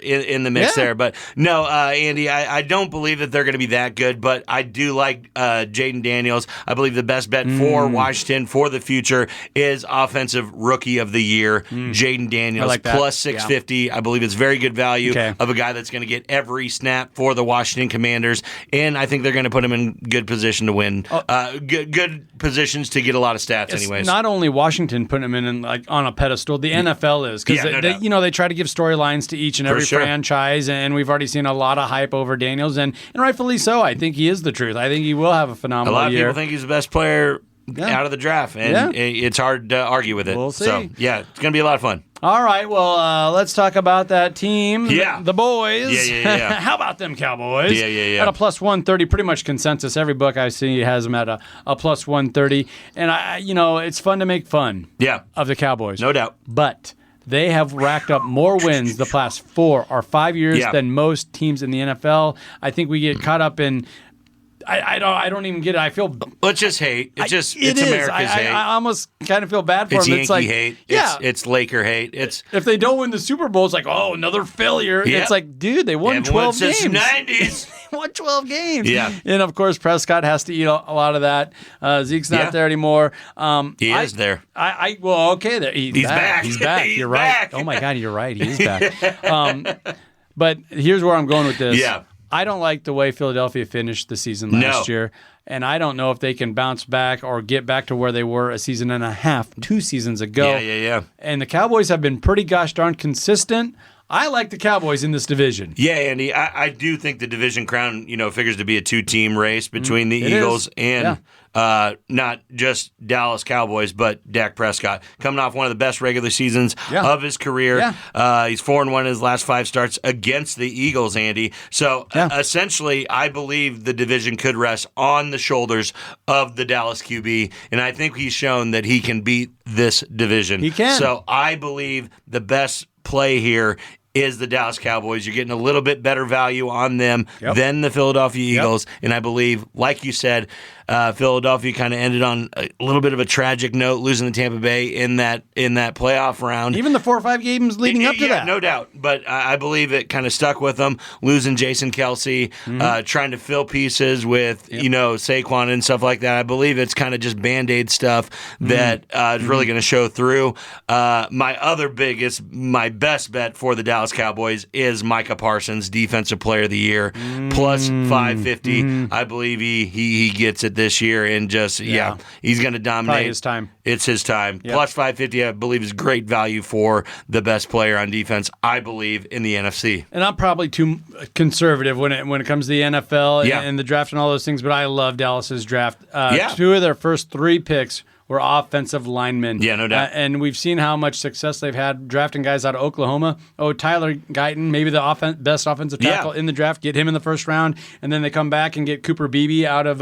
in the mix there. But no, Andy, I don't believe that they're going to be that good. But I do like Jaden Daniels. I believe the best bet for Washington for the future is is Offensive Rookie of the Year, Jaden Daniels, plus 650. Yeah. I believe it's very good value of a guy that's going to get every snap for the Washington Commanders, and I think they're going to put him in good position to win. Good positions to get a lot of stats, anyways. Not only Washington putting him in like on a pedestal, the NFL is because they try to give storylines to each and every franchise, and we've already seen a lot of hype over Daniels, and rightfully so. I think he is the truth. I think he will have a phenomenal year. A lot of people think he's the best player out of the draft, and it's hard to argue with it. We'll see. So, it's going to be a lot of fun. All right, well, let's talk about that team, the boys. Yeah. How about them Cowboys? Yeah. At a plus 130, pretty much consensus. Every book I see has them at a plus 130. And, it's fun to make fun of the Cowboys. No doubt. But they have racked up more wins the past 4 or 5 years than most teams in the NFL. I think we get caught up in... I don't even get it. I feel. Let's just hate. It's America's hate. I almost kind of feel bad for them. It's Yankee hate. It's Laker hate. It's if they don't win the Super Bowl, it's like, oh, another failure. Yep. It's like, dude, they won 12 games. Since the 90s. They won 12 games. Yeah. And of course, Prescott has to eat a lot of that. Zeke's not there anymore. He is there. Okay, he's back. He's back. You're right. Oh my God, you're right. He is back. But here's where I'm going with this. Yeah. I don't like the way Philadelphia finished the season last year, and I don't know if they can bounce back or get back to where they were a season and a half, 2 seasons ago. Yeah. And the Cowboys have been pretty gosh darn consistent. I like the Cowboys in this division. Yeah, Andy, I do think the division crown, figures to be a 2-team race between the Eagles and not just Dallas Cowboys, but Dak Prescott. Coming off one of the best regular seasons of his career. Yeah. He's 4-1 in his last 5 starts against the Eagles, Andy. So essentially, I believe the division could rest on the shoulders of the Dallas QB, and I think he's shown that he can beat this division. He can. So I believe the best play here is the Dallas Cowboys. You're getting a little bit better value on them than the Philadelphia Eagles. And I believe, like you said, Philadelphia kind of ended on a little bit of a tragic note, losing to Tampa Bay in that playoff round. Even the 4 or 5 games leading up to that. No doubt. But I believe it kind of stuck with them, losing Jason Kelce, trying to fill pieces with, Saquon and stuff like that. I believe it's kind of just Band-Aid stuff that is really going to show through. My best bet for the Dallas Cowboys is Micah Parsons, Defensive Player of the Year, plus 550. I believe he gets it this year, and just he's going to dominate. Probably his time. It's his time. Yep. Plus 550, I believe, is great value for the best player on defense, I believe, in the NFC. And I'm probably too conservative when it comes to the NFL and the draft and all those things, but I love Dallas's draft. 2 of their first 3 picks were offensive linemen. Yeah, no doubt. And we've seen how much success they've had drafting guys out of Oklahoma. Tyler Guyton, maybe the best offensive tackle in the draft, get him in the first round, and then they come back and get Cooper Beebe out of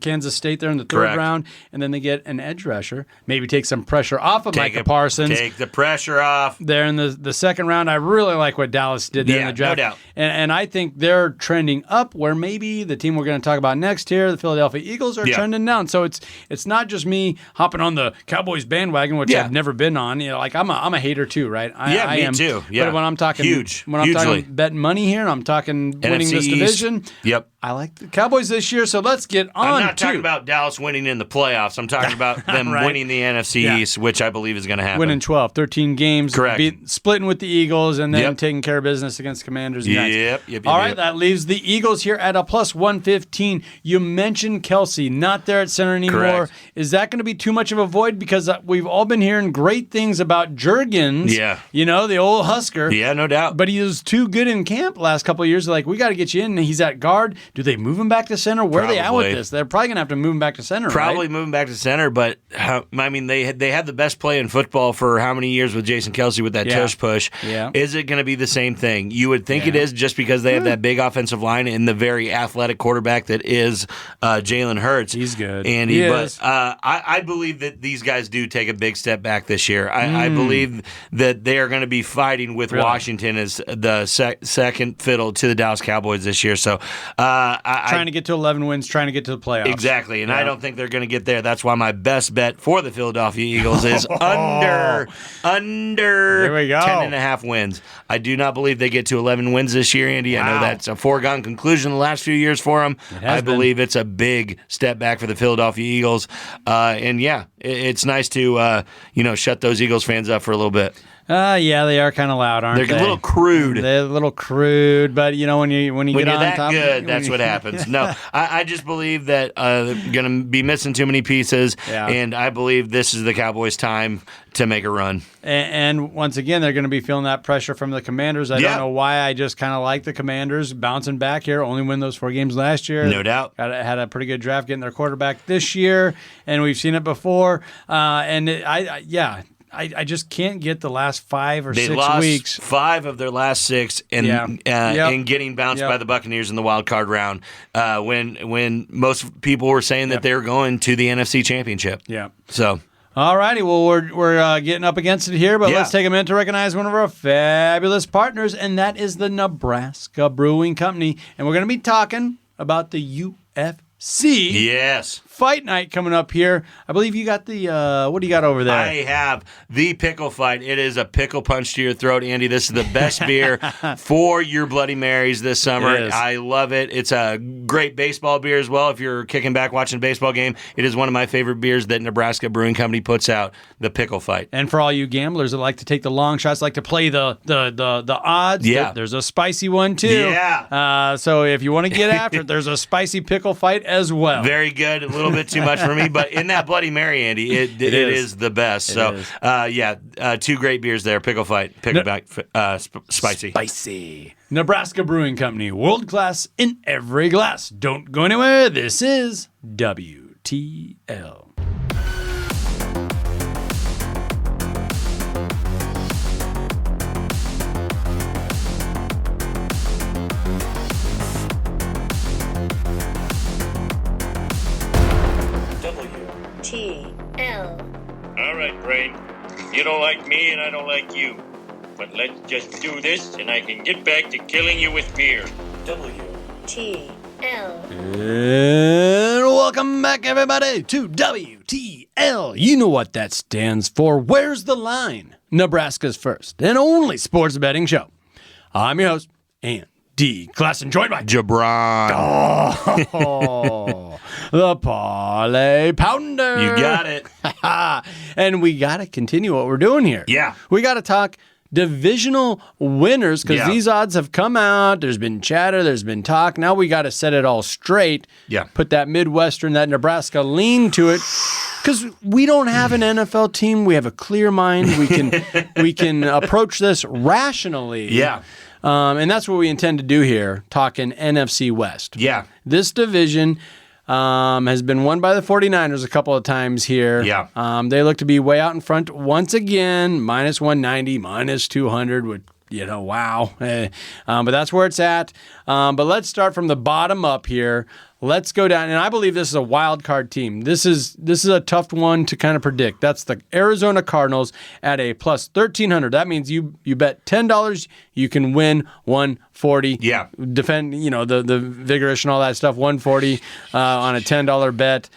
Kansas State there in the 3rd round, and then they get an edge rusher, maybe take some pressure off of Micah Parsons. Take the pressure off. There in the 2nd round, I really like what Dallas did there in the draft. No doubt. And I think they're trending up where maybe the team we're going to talk about next here, the Philadelphia Eagles, are trending down. So it's not just me hopping on the Cowboys bandwagon, which I've never been on. I'm a hater too, right? I me am too. Yeah. But when I'm talking hugely. talking betting money here, and I'm talking winning NFC this division. Yep. I like the Cowboys this year, so let's get on. I'm not talking about Dallas winning in the playoffs. I'm talking about them winning the NFC East, which I believe is going to happen. Winning 13 games. Correct. Splitting with the Eagles, and then taking care of business against Commanders. Yep. All right, that leaves the Eagles here at a plus 115. You mentioned Kelce, not there at center anymore. Correct. Is that going to be too much of a void? Because we've all been hearing great things about Juergens. Yeah. The old Husker. Yeah, no doubt. But he was too good in camp last couple of years. They're like, we got to get you in. He's at guard. Do they move him back to center? Where are they at with this? They're probably going to have to move him back to center, Probably move him back to center, but they had the best play in football for how many years with Jason Kelce with that tush push. Yeah. Is it going to be the same thing? You would think it is, just because they have that big offensive line and the very athletic quarterback that is Jalen Hurts. He's good. Andy, but I believe that these guys do take a big step back this year. I believe that they are going to be fighting with Washington as the second fiddle to the Dallas Cowboys this year. So trying to get to 11 wins, trying to get to the playoffs. Exactly, and I don't think they're going to get there. That's why my best bet for the Philadelphia Eagles is under Here we go. 10.5 wins. I do not believe they get to 11 wins this year, Andy. I know that's a foregone conclusion the last few years for them. I believe it's a big step back for the Philadelphia Eagles. And yeah, it's nice to shut those Eagles fans up for a little bit. Yeah, they are kind of loud, aren't they? They're a little crude. They're a little crude, but when you get on that top, good, that's what happens. No, I just believe that they're going to be missing too many pieces, and I believe this is the Cowboys' time to make a run. And once again, they're going to be feeling that pressure from the Commanders. I don't know why. I just kind of like the Commanders bouncing back here. Only win those 4 games last year. No doubt. Had a pretty good draft getting their quarterback this year, and we've seen it before. I just can't get the last 5 or 6 weeks. 5 of their last 6 and getting bounced by the Buccaneers in the wild card round when most people were saying that they were going to the NFC Championship. Yeah. So. All righty. Well, we're getting up against it here, but let's take a minute to recognize one of our fabulous partners, and that is the Nebraska Brewing Company. And we're going to be talking about the UFC. Yes. Fight night coming up here. I believe you got the, what do you got over there? I have the pickle fight. It is a pickle punch to your throat, Andy. This is the best beer for your Bloody Marys this summer. I love it. It's a great baseball beer as well. If you're kicking back watching a baseball game, it is one of my favorite beers that Nebraska Brewing Company puts out, the pickle fight. And for all you gamblers that like to take the long shots, like to play the odds, there's a spicy one too. Yeah. So if you want to get after it, there's a spicy pickle fight as well. Very good. A little bit too much for me, but in that Bloody Mary, Andy, it is the best. So, 2 great beers there. Pickle fight, pickleback, spicy. Spicy. Nebraska Brewing Company, world class in every glass. Don't go anywhere. This is WTL. TL. All right, Brain. You don't like me and I don't like you. But let's just do this and I can get back to killing you with beer. TL. And welcome back, everybody, to WTL. You know what that stands for. Where's the line? Nebraska's first and only sports betting show. I'm your host, Andy Klassen, joined by Jabron. Oh, the Parlay Pounder. You got it. And we got to continue what we're doing here. Yeah. We got to talk divisional winners because these odds have come out. There's been chatter. There's been talk. Now we got to set it all straight. Yeah. Put that Midwestern, that Nebraska lean to it. Because we don't have an NFL team. We have a clear mind. We can approach this rationally. Yeah. And that's what we intend to do here, talking NFC West. Yeah. This division has been won by the 49ers a couple of times here. Yeah. They look to be way out in front once again, minus 190, minus 200, which, wow. But that's where it's at. But let's start from the bottom up here. Let's go down, and I believe this is a wild card team. This is a tough one to kind of predict. That's the Arizona Cardinals at a plus 1,300. That means you bet $10, you can win $140. Yeah. Defend, the vigorous and all that stuff, $140 on a $10 bet.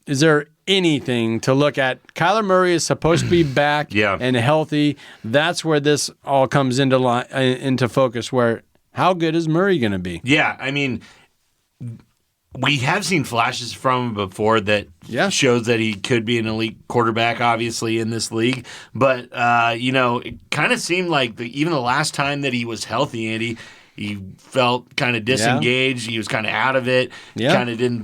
Is there anything to look at? Kyler Murray is supposed to be back and healthy. That's where this all comes into focus. Where how good is Murray going to be? Yeah, I mean, we have seen flashes from him before that shows that he could be an elite quarterback, obviously, in this league. But, it kind of seemed like even the last time that he was healthy, Andy, he felt kind of disengaged. He was kind of out of it. Kind of didn't,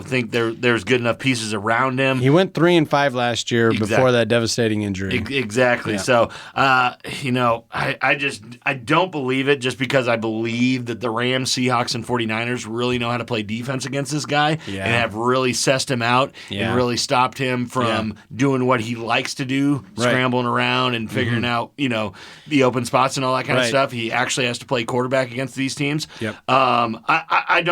think there's good enough pieces around him. He went 3-5 last year before that devastating injury. Exactly. Yeah. So, I don't believe it just because I believe that the Rams, Seahawks, and 49ers really know how to play defense against this guy and have really sussed him out and really stopped him from doing what he likes to do, scrambling around and figuring out, the open spots and all that kind of stuff. He actually has to play quarterback quarterback against these teams. Yep. I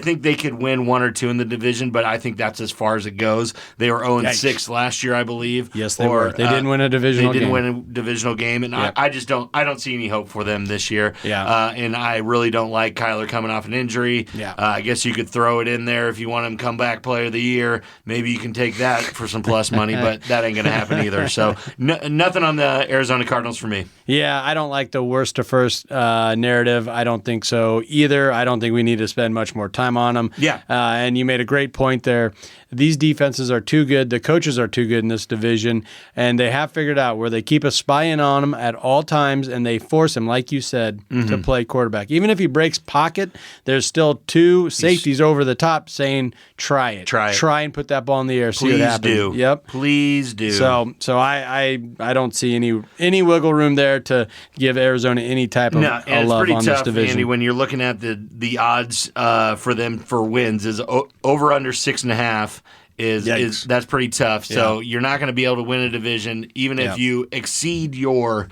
think they could win 1 or 2 in the division, but I think that's as far as it goes. They were 0-6 last year, I believe. Yes, they were. They didn't win a divisional game. They didn't win a divisional game, and I just don't see any hope for them this year. Yeah. And I really don't like Kyler coming off an injury. Yeah. I guess you could throw it in there if you want him comeback player of the year. Maybe you can take that for some plus money, but that ain't going to happen either. So nothing on the Arizona Cardinals for me. Yeah, I don't like the worst to first narrative. I don't think so either. I don't think we need to spend much more time on them. Yeah. And you made a great point there. These defenses are too good. The coaches are too good in this division, and they have figured out where they keep a spy in on him at all times, and they force him, like you said, to play quarterback. Even if he breaks pocket, there's still 2 safeties over the top saying, try it. Try and put that ball in the air, see what happens. Please do. Yep. Please do. So I don't see any wiggle room there to give Arizona any type of love on this division. Andy, when you're looking at the odds for them for wins is over under 6.5. Is that's pretty tough. So you're not going to be able to win a division even if you exceed your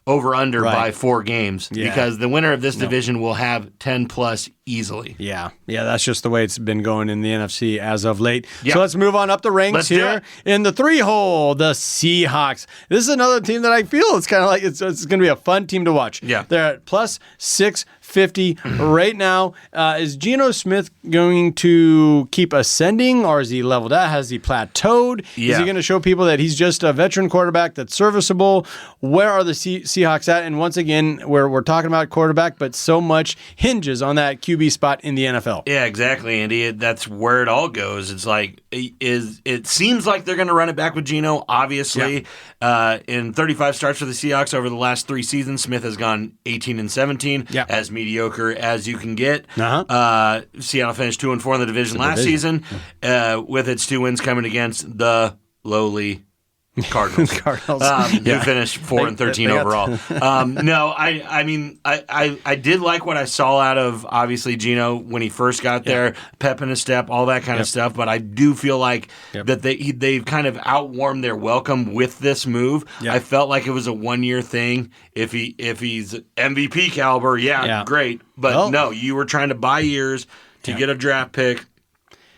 over under by 4 games because the winner of this division will have 10 plus easily. Yeah, that's just the way it's been going in the NFC as of late. Yep. So let's move on up the ranks here in the 3-hole, the Seahawks. This is another team that I feel it's kind of like it's going to be a fun team to watch. Yeah. They're at plus 650 right now. Is Geno Smith going to keep ascending, or is he leveled out? Has he plateaued? Yeah. Is he going to show people that he's just a veteran quarterback that's serviceable? Where are the Seahawks at? And once again, we're talking about quarterback, but so much hinges on that QB spot in the NFL. Yeah, exactly, Andy. That's where it all goes. It's like it seems like they're going to run it back with Geno. Obviously, in 35 starts for the Seahawks over the last 3 seasons, Smith has gone 18-17, as mediocre as you can get. Seattle finished 2-4 in the division last season, with its 2 wins coming against the lowly Cardinals. Who finished 4-13 overall. No, I mean, I did like what I saw out of obviously Geno when he first got there, pep in his step, all that kind of stuff. But I do feel like that they've kind of outwarmed their welcome with this move. I felt like it was a 1-year thing. If he's MVP caliber, great. But no, you were trying to buy years to get a draft pick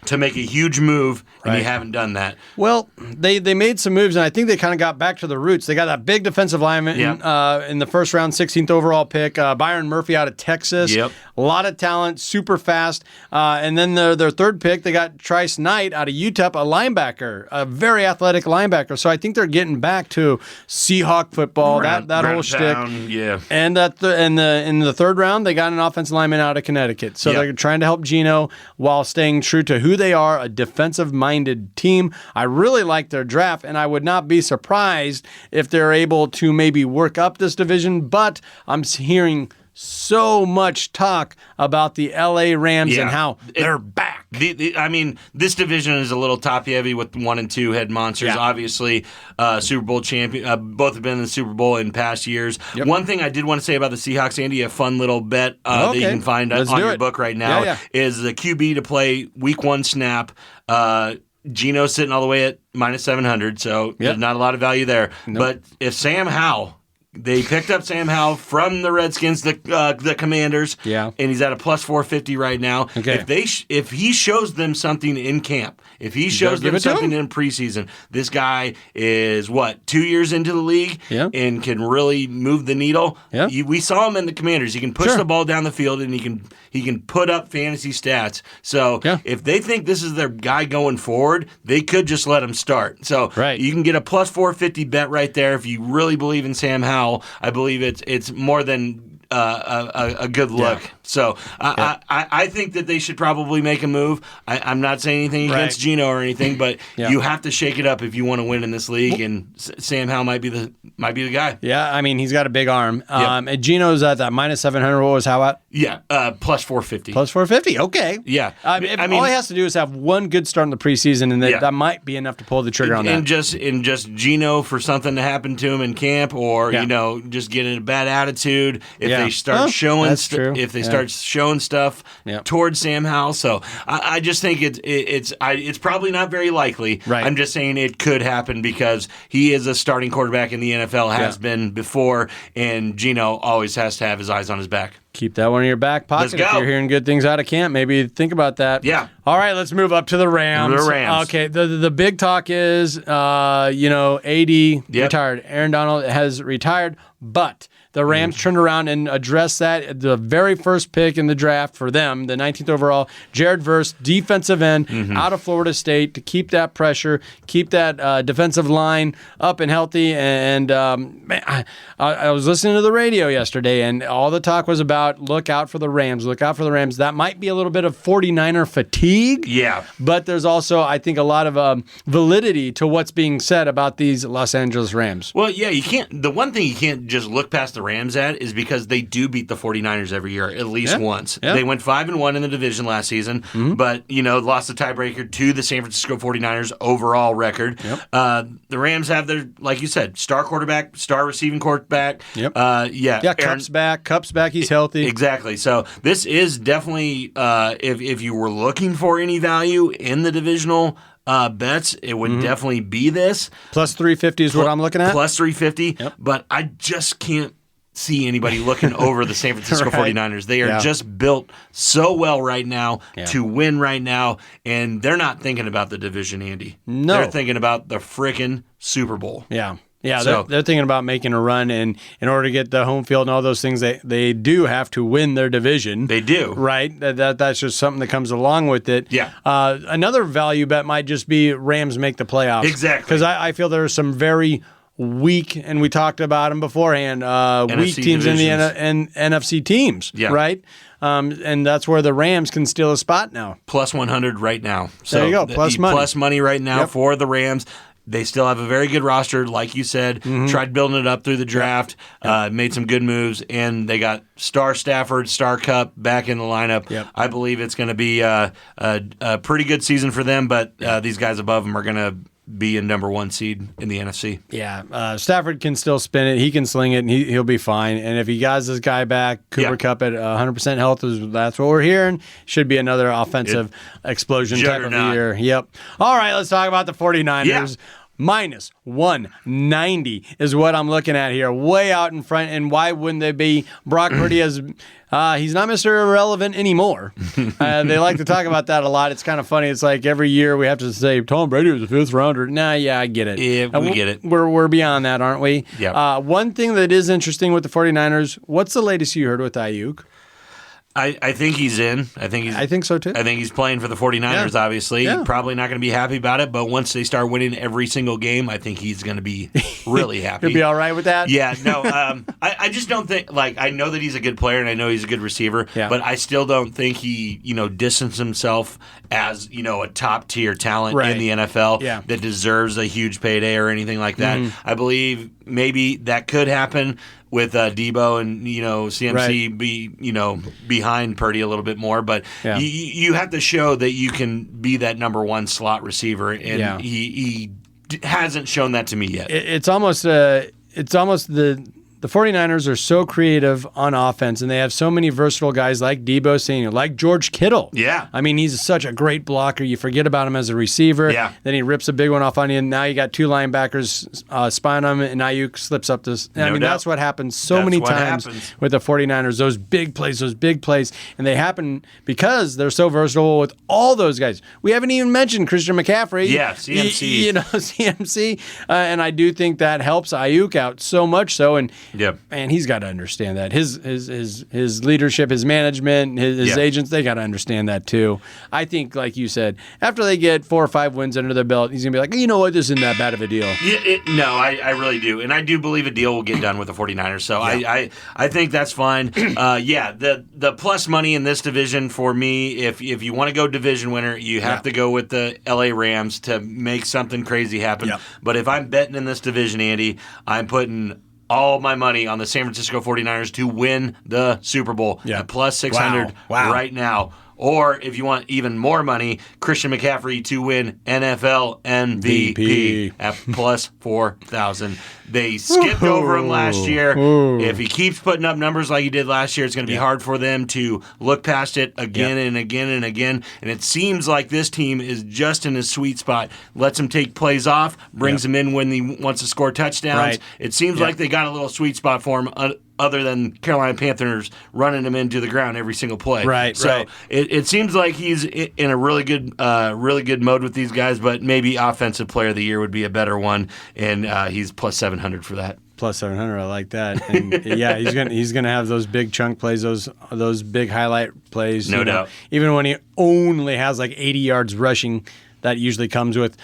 to make a huge move, and you haven't done that. Well, they made some moves, and I think they kind of got back to the roots. They got that big defensive lineman in the first round, 16th overall pick, Byron Murphy out of Texas. Yep. A lot of talent, super fast. And then their third pick, they got Trice Knight out of UTEP, a linebacker, a very athletic linebacker. So I think they're getting back to Seahawk football, that whole shtick. Yeah. And in the third round, they got an offensive lineman out of Connecticut. So they're trying to help Geno while staying true to who they are, a defensive-minded team. I really like their draft, and I would not be surprised if they're able to maybe work up this division, but I'm hearing so much talk about the LA Rams and how they're back. I mean, this division is a little top-heavy with 1 and 2 head monsters. Yeah. Obviously, Super Bowl champion. Both have been in the Super Bowl in past years. Yep. One thing I did want to say about the Seahawks, Andy, a fun little bet that you can find on your book right now is the QB to play Week 1 snap. Geno's sitting all the way at minus 700, so there's not a lot of value there. Nope. But if Sam Howell, they picked up Sam Howell from the Redskins, the Commanders, and he's at a plus 450 right now. Okay. If he shows them something in camp, if he shows them something in preseason, this guy is 2 years into the league and can really move the needle. Yeah. We saw him in the Commanders. He can push the ball down the field and he can put up fantasy stats. So if they think this is their guy going forward, they could just let him start. So you can get a plus 450 bet right there if you really believe in Sam Howell. I believe it's more than a good look. So I think that they should probably make a move. I'm not saying anything against Geno or anything, but you have to shake it up if you want to win in this league. And Sam Howell might be the guy. Yeah, I mean he's got a big arm. And Geno's at that minus 700. What was Howell at? Yeah, plus 450. Plus 450. Okay. Yeah. I mean, all he has to do is have one good start in the preseason, and that might be enough to pull the trigger on that. And just Geno for something to happen to him in camp, or just getting a bad attitude. If they start showing, if they start starts showing stuff towards Sam Howell. So I just think it's probably not very likely. Right. I'm just saying it could happen because he is a starting quarterback in the NFL, has been before, and Geno always has to have his eyes on his back. Keep that one in your back pocket. Let's go. If you're hearing good things out of camp, maybe think about that. Yeah. All right, let's move up to the Rams. The Rams. Okay, the big talk is, AD retired. Aaron Donald has retired, but the Rams turned around and addressed that. The very first pick in the draft for them, the 19th overall, Jared Verse, defensive end, out of Florida State, to keep that pressure, keep that defensive line up and healthy. And I was listening to the radio yesterday, and all the talk was about look out for the Rams, look out for the Rams. That might be a little bit of 49er fatigue. Yeah. But there's also, I think, a lot of validity to what's being said about these Los Angeles Rams. Well, yeah, you can't. The one thing you can't just look past the Rams at is because they do beat the 49ers every year at least once. Yeah. They went 5-1 in the division last season, but lost the tiebreaker to the San Francisco 49ers overall record. Yep. The Rams have their, like you said, star quarterback, star receiving quarterback. Yep. Aaron, Cup's back. He's healthy. Exactly. So this is definitely, if you were looking for any value in the divisional bets, it would definitely be this. Plus 350 is what I'm looking at. Plus 350. Yep. But I just can't see anybody looking over the San Francisco 49ers. They are just built so well right now to win right now, and they're not thinking about the division, Andy. No. They're thinking about the frickin' Super Bowl. Yeah. Yeah, So- they're thinking about making a run, and in order to get the home field and all those things, they do have to win their division. They do. Right? That's just something that comes along with it. Yeah. Another value bet might just be Rams make the playoffs. Exactly. Because I feel there are some very weak, and we talked about them beforehand, weak teams divisions. in the NFC teams. Yeah. Right? And that's where the Rams can steal a spot now. Plus 100 right now. There you go, plus money. Plus money right now for the Rams. They still have a very good roster, like you said. Tried building it up through the draft, made some good moves, and they got Star Stafford, Star Cup back in the lineup. Yep. I believe it's going to be a pretty good season for them, but these guys above them are going to be a number one seed in the NFC. Yeah, Stafford can still spin it. He can sling it, and he'll be fine. And if he has this guy back, Cooper Kupp at 100% health, that's what we're hearing. Should be another offensive explosion type of year. Yep. All right, let's talk about the 49ers. Yeah. Minus 190 is what I'm looking at here, way out in front. And why wouldn't they be? Brock Purdy has he's not Mr. Irrelevant anymore. They like to talk about that a lot. It's kind of funny. It's like every year we have to say Tom Brady was a fifth rounder. Nah, yeah, I get it. Yeah, we get it. We're beyond that, aren't we? Yeah. One thing that is interesting with the 49ers, what's the latest you heard with Ayuk? I think he's in. I think so too. I think he's playing for the 49ers, obviously. Yeah. Probably not going to be happy about it, but once they start winning every single game, I think he's going to be really happy. He'll be all right with that? Yeah, no. I just don't think, I know that he's a good player and I know he's a good receiver, but I still don't think he, distanced himself as, a top-tier talent in the NFL that deserves a huge payday or anything like that. I believe maybe that could happen with Debo and CMC be behind Purdy a little bit more, but you have to show that you can be that number one slot receiver, and he hasn't shown that to me yet. It's almost the 49ers are so creative on offense, and they have so many versatile guys like Debo Samuel, like George Kittle. Yeah. I mean, he's such a great blocker. You forget about him as a receiver. Yeah. Then he rips a big one off on you, and now you got two linebackers spying on him, and Ayuk slips up this. No doubt. That's what happens so many times with the 49ers, those big plays, and they happen because they're so versatile with all those guys. We haven't even mentioned Christian McCaffrey. Yeah, CMC. CMC. And I do think that helps Ayuk out so much so, and he's got to understand that. His leadership, his management, his agents, they got to understand that too. I think, like you said, after they get 4 or 5 wins under their belt, he's going to be like, you know what, this isn't that bad of a deal. No, I really do. And I do believe a deal will get done with the 49ers. So I think that's fine. The plus money in this division for me, if you want to go division winner, you have to go with the LA Rams to make something crazy happen. Yeah. But if I'm betting in this division, Andy, I'm putting all my money on the San Francisco 49ers to win the Super Bowl at plus 600 right now. Or if you want even more money, Christian McCaffrey to win NFL MVP at plus 4,000. They skipped over him last year. If he keeps putting up numbers like he did last year, it's going to be hard for them to look past it again and again and again. And it seems like this team is just in his sweet spot. Lets him take plays off, brings him in when he wants to score touchdowns. Right. It seems like they got a little sweet spot for him other than Carolina Panthers running him into the ground every single play. Right, so right. It seems like he's in a really good mode with these guys, but maybe Offensive Player of the Year would be a better one, and he's plus 700 for that. Plus 700, I like that. And he's gonna have those big chunk plays, those big highlight plays. No doubt. Even when he only has like 80 yards rushing, that usually comes with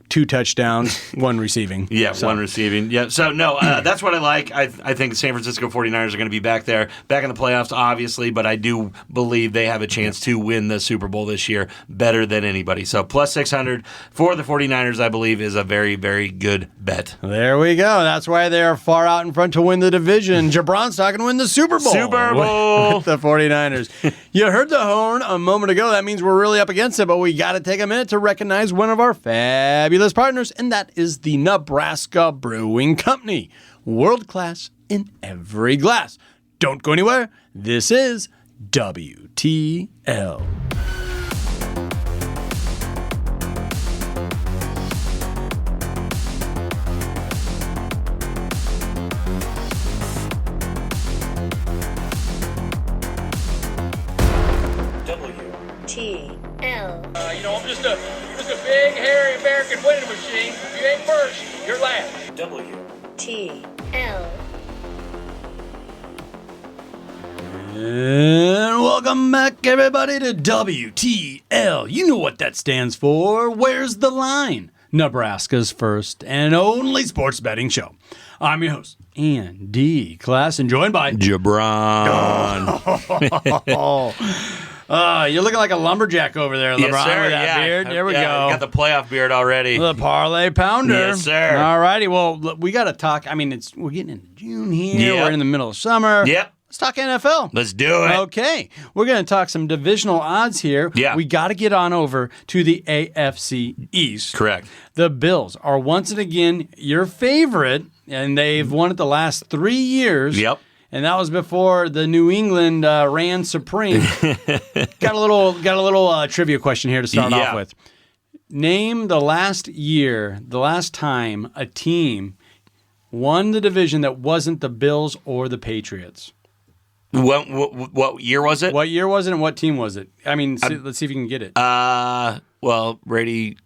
2 touchdowns, 1 receiving. One receiving. Yeah. So, no, that's what I like. I think the San Francisco 49ers are going to be back there, back in the playoffs, obviously, but I do believe they have a chance to win the Super Bowl this year better than anybody. So, plus 600 for the 49ers, I believe, is a very, very good bet. There we go. That's why they're far out in front to win the division. Jabron's not going to win the Super Bowl. Super Bowl! With the 49ers. You heard the horn a moment ago. That means we're really up against it, but we got to take a minute to recognize one of our fabulous partners, and that is the Nebraska Brewing Company. World class in every glass. Don't go anywhere. This is WTL. WTL. I'm just a big, hairy American winning machine. If you ain't first, you're last. WTL. And welcome back, everybody, to WTL. You know what that stands for. Where's the line? Nebraska's first and only sports betting show. I'm your host, Andy Class, and joined by Jabron. You're looking like a lumberjack over there, LeBron, Yes, sir. with that beard. There we go. Got the playoff beard already. The parlay pounder. Yes, sir. All righty. Well, look, we got to talk. I mean, we're getting into June here. Yep. We're in the middle of summer. Yep. Let's talk NFL. Let's do it. Okay. We're going to talk some divisional odds here. Yeah. We got to get on over to the AFC East. Correct. The Bills are once and again your favorite, and they've won it the last 3 years. Yep. And that was before the New England ran supreme. Got a little trivia question here to start off with. Name the last time a team won the division that wasn't the Bills or the Patriots. What year was it? What year was it and what team was it? I mean, let's see if you can get it. Well, Brady,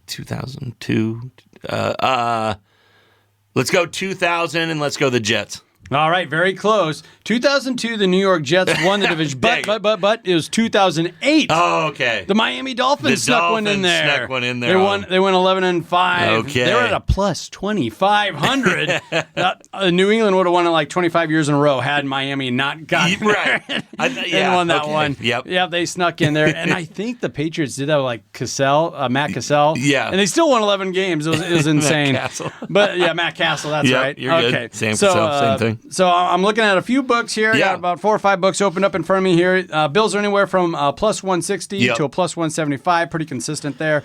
2002. Let's go 2000 and let's go the Jets. All right, very close. 2002, the New York Jets won the division, but it was 2008. Oh, okay. The Miami Dolphins snuck one in there. Snuck one in there. They won 11-5. Okay. They were at a plus 2,500. New England would have won it like 25 years in a row had Miami not gotten right. and won that one. Yep, they snuck in there, and I think the Patriots did that with like Matt Cassell. Yeah, and they still won 11 games. It was insane. Matt Castle. But yeah, Matt Castle. That's right. You're okay. Good. Same thing. So I'm looking at a few books here. Yeah. Got about 4 or 5 books opened up in front of me here. Bills are anywhere from plus 160 to a plus 175. Pretty consistent there.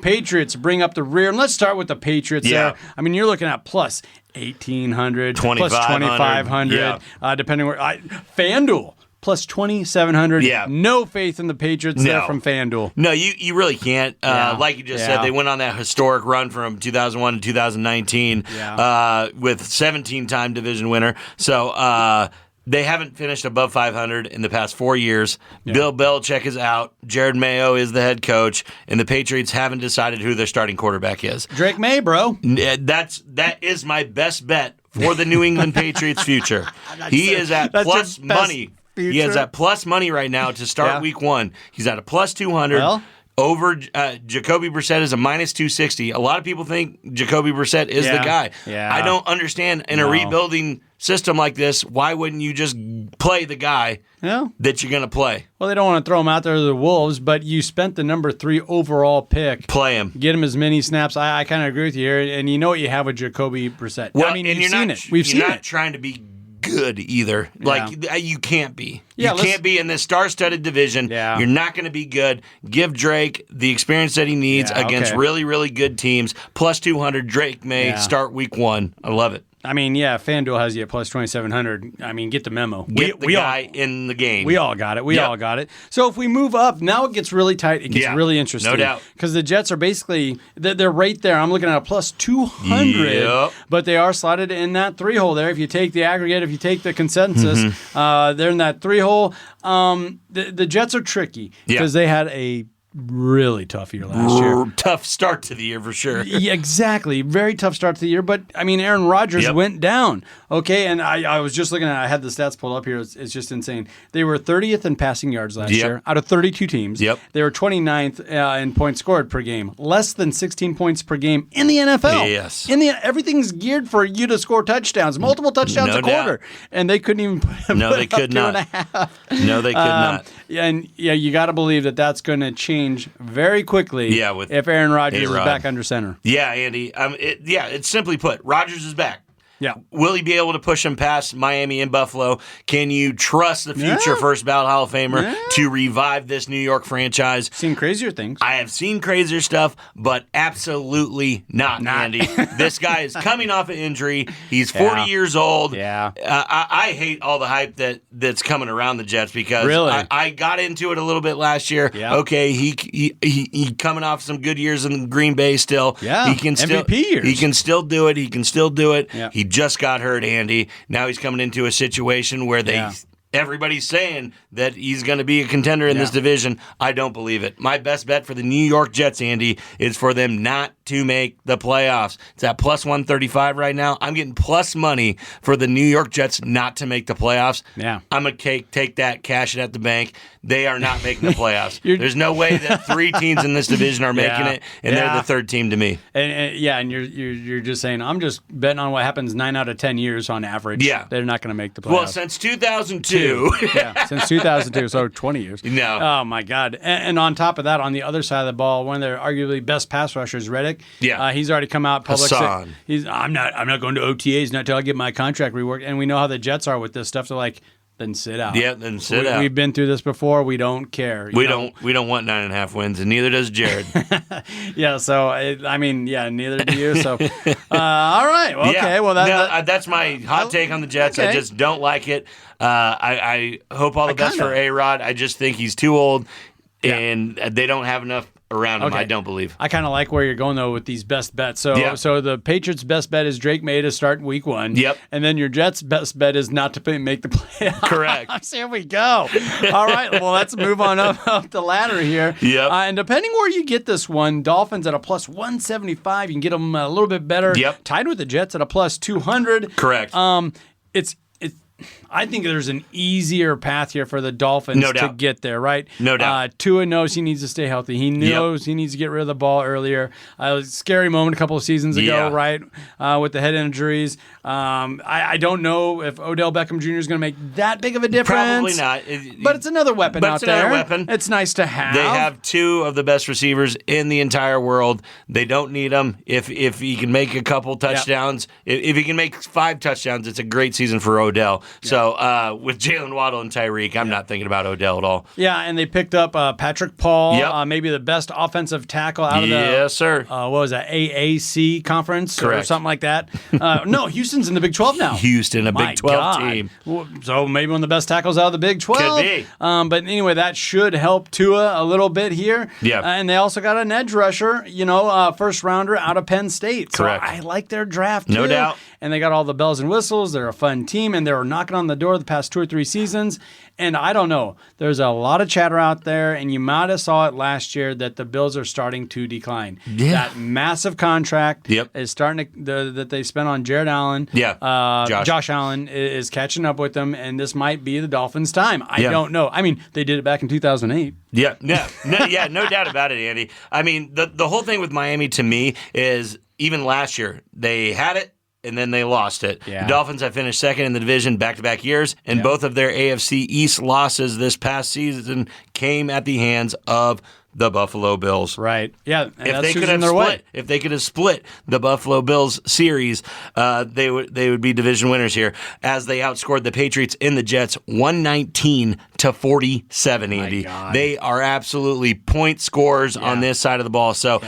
Patriots bring up the rear. And let's start with the Patriots there. I mean, you're looking at plus 1,800, plus 2,500, depending where. FanDuel. Plus 2,700. Yeah. No faith in the Patriots there from FanDuel. No, you really can't. Like you just said, they went on that historic run from 2001 to 2019 with 17-time division winner. So they haven't finished above 500 in the past 4 years. Yeah. Bill Belichick is out. Jared Mayo is the head coach. And the Patriots haven't decided who their starting quarterback is. Drake May, bro. That is my best bet for the New England Patriots' future. He is at plus money. Future? He has that plus money right now to start week 1. He's at a plus 200. Well, over Jacoby Brissett is a minus 260. A lot of people think Jacoby Brissett is the guy. Yeah. I don't understand in a rebuilding system like this, why wouldn't you just play the guy that you're going to play? Well, they don't want to throw him out there to the Wolves, but you spent the number 3 overall pick. Play him. Get him as many snaps. I kind of agree with you here, and you know what you have with Jacoby Brissett. Well, I mean, and you've seen it. We've seen it. You're not trying to be good either. Like, you can't be. You can't be in this star-studded division. You're not going to be good. Give Drake the experience that he needs against really, really good teams. Plus 200, Drake may start week 1. I love it. I mean, FanDuel has you at plus 2,700. I mean, get the memo. Get the guy in the game. We all got it. We all got it. So if we move up, now it gets really tight. It gets really interesting. No doubt. Because the Jets are basicly, they're right there. I'm looking at a plus 200, but they are slotted in that 3-hole there. If you take the aggregate, if you take the consensus, they're in that 3-hole. The Jets are tricky because they had a really tough year last year. Tough start to the year for sure. Yeah, exactly. Very tough start to the year. But, I mean, Aaron Rodgers went down. Okay, and I was just looking at it. I had the stats pulled up here. It's just insane. They were 30th in passing yards last year out of 32 teams. They were 29th in points scored per game. Less than 16 points per game in the NFL. Yes. Everything's geared for you to score touchdowns, multiple touchdowns a quarter. And they couldn't even put No, they could not. 2.5. No, they could not. You got to believe that that's going to change very quickly if Aaron Rodgers is back under center. Yeah, Andy. It's simply put, Rodgers is back. Yeah. Will he be able to push him past Miami and Buffalo? Can you trust the future first ballot Hall of Famer to revive this New York franchise? Seen crazier things. I have seen crazier stuff, but absolutely not. Andy. This guy is coming off an injury. He's 40 years old. Yeah. I hate all the hype that's coming around the Jets because I got into it a little bit last year. Yep. Okay, he coming off some good years in Green Bay still. Yeah. He can still MVP years. He can still do it. Yep. He just got hurt, Andy. Now he's coming into a situation where everybody's saying that he's going to be a contender in this division. I don't believe it. My best bet for the New York Jets, Andy, is for them not to make the playoffs. It's at plus 135 right now. I'm getting plus money for the New York Jets not to make the playoffs. Yeah. I'm going to take that, cash it at the bank. They are not making the playoffs. There's no way that 3 teams in this division are making it, and they're the third team to me. And you're just saying, I'm just betting on what happens 9 out of 10 years on average. Yeah. They're not going to make the playoffs. Well, since 2002. Since 2002, so 20 years. No. Oh, my God. And on top of that, on the other side of the ball, one of their arguably best pass rushers, Reddick, he's already come out public. Hassan. I'm not going to OTAs, not until I get my contract reworked. And we know how the Jets are with this stuff. They're like, then sit out. Yeah, then sit out. We've been through this before. We don't care. We don't want 9.5 wins, and neither does Jared. Neither do you. So, all right. Well, okay. Well, that's my hot take on the Jets. Okay. I just don't like it. I hope all the best for A-Rod. I just think he's too old, and they don't have enough around him. Okay. I don't believe. I kind of like where you're going though with these best bets. So the Patriots' best bet is Drake May to start week 1. Yep. And then your Jets' best bet is not to make the playoffs. Correct. Here we go. All right. Well, let's move on up the ladder here. Yep. And depending where you get this one, Dolphins at a plus 175. You can get them a little bit better. Yep. Tied with the Jets at a plus 200. Correct. I think there's an easier path here for the Dolphins to get there, right? No doubt. Tua knows he needs to stay healthy. He knows he needs to get rid of the ball earlier. It was a scary moment a couple of seasons ago, right, with the head injuries. I don't know if Odell Beckham Jr. is going to make that big of a difference. Probably not. But it's another weapon out there. It's nice to have. They have 2 of the best receivers in the entire world. They don't need them. If he can make a couple touchdowns, if he can make 5 touchdowns, it's a great season for Odell. So with Jalen Waddle and Tyreek, I'm not thinking about Odell at all. Yeah, and they picked up Patrick Paul, maybe the best offensive tackle out of the yes, sir. What was that, AAC conference Correct. Or something like that? No, Houston's in the Big 12 now. Houston, a Big 12 team. So maybe one of the best tackles out of the Big 12. Could be. But anyway, that should help Tua a little bit here. Yeah. And they also got an edge rusher, first rounder out of Penn State. Correct. So I like their draft No too. doubt. And they got all the bells and whistles. They're a fun team, and they were knocking on the door the past 2 or 3 seasons. And I don't know. There's a lot of chatter out there, and you might have saw it last year that the Bills are starting to decline. Yeah. That massive contract is starting to that they spent on Jared Allen. Yeah. Josh Allen is catching up with them, and this might be the Dolphins' time. I don't know. I mean, they did it back in 2008. Yeah. No doubt about it, Andy. I mean, the whole thing with Miami to me is even last year they had it. And then they lost it. Yeah. The Dolphins have finished second in the division back-to-back years, and both of their AFC East losses this past season came at the hands of the Buffalo Bills. Right. Yeah. If they could have split the Buffalo Bills series, they would be division winners here, as they outscored the Patriots in the Jets 119-47. Andy, they are absolutely point scorers on this side of the ball. So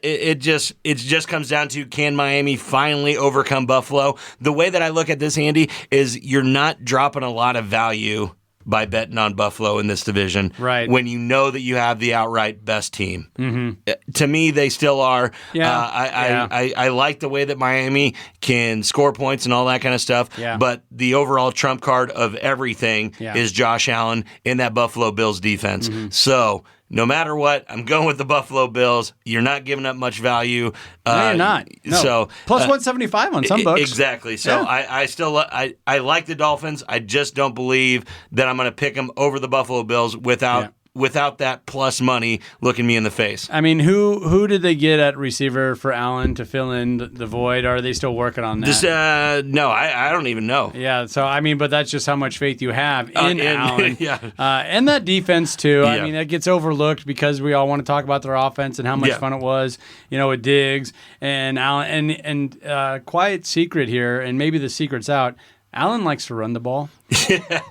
it just comes down to, can Miami finally overcome Buffalo? The way that I look at this, Andy, is you're not dropping a lot of value by betting on Buffalo in this division, right? When you know that you have the outright best team. Mm-hmm. To me, they still are. I like the way that Miami can score points and all that kind of stuff. Yeah. But the overall trump card of everything is Josh Allen in that Buffalo Bills defense. Mm-hmm. So no matter what, I'm going with the Buffalo Bills. You're not giving up much value. No, you're not. No. So plus 175 on some books. Exactly. So I still like the Dolphins. I just don't believe that I'm going to pick them over the Buffalo Bills without that plus money looking me in the face. I mean, who did they get at receiver for Allen to fill in the void? Or are they still working on that? No, I don't even know. Yeah, so I mean, but that's just how much faith you have in Allen. Yeah. And that defense too. Yeah. I mean, that gets overlooked because we all want to talk about their offense and how much fun it was, with Diggs and Allen. And quiet secret here, and maybe the secret's out, Allen likes to run the ball.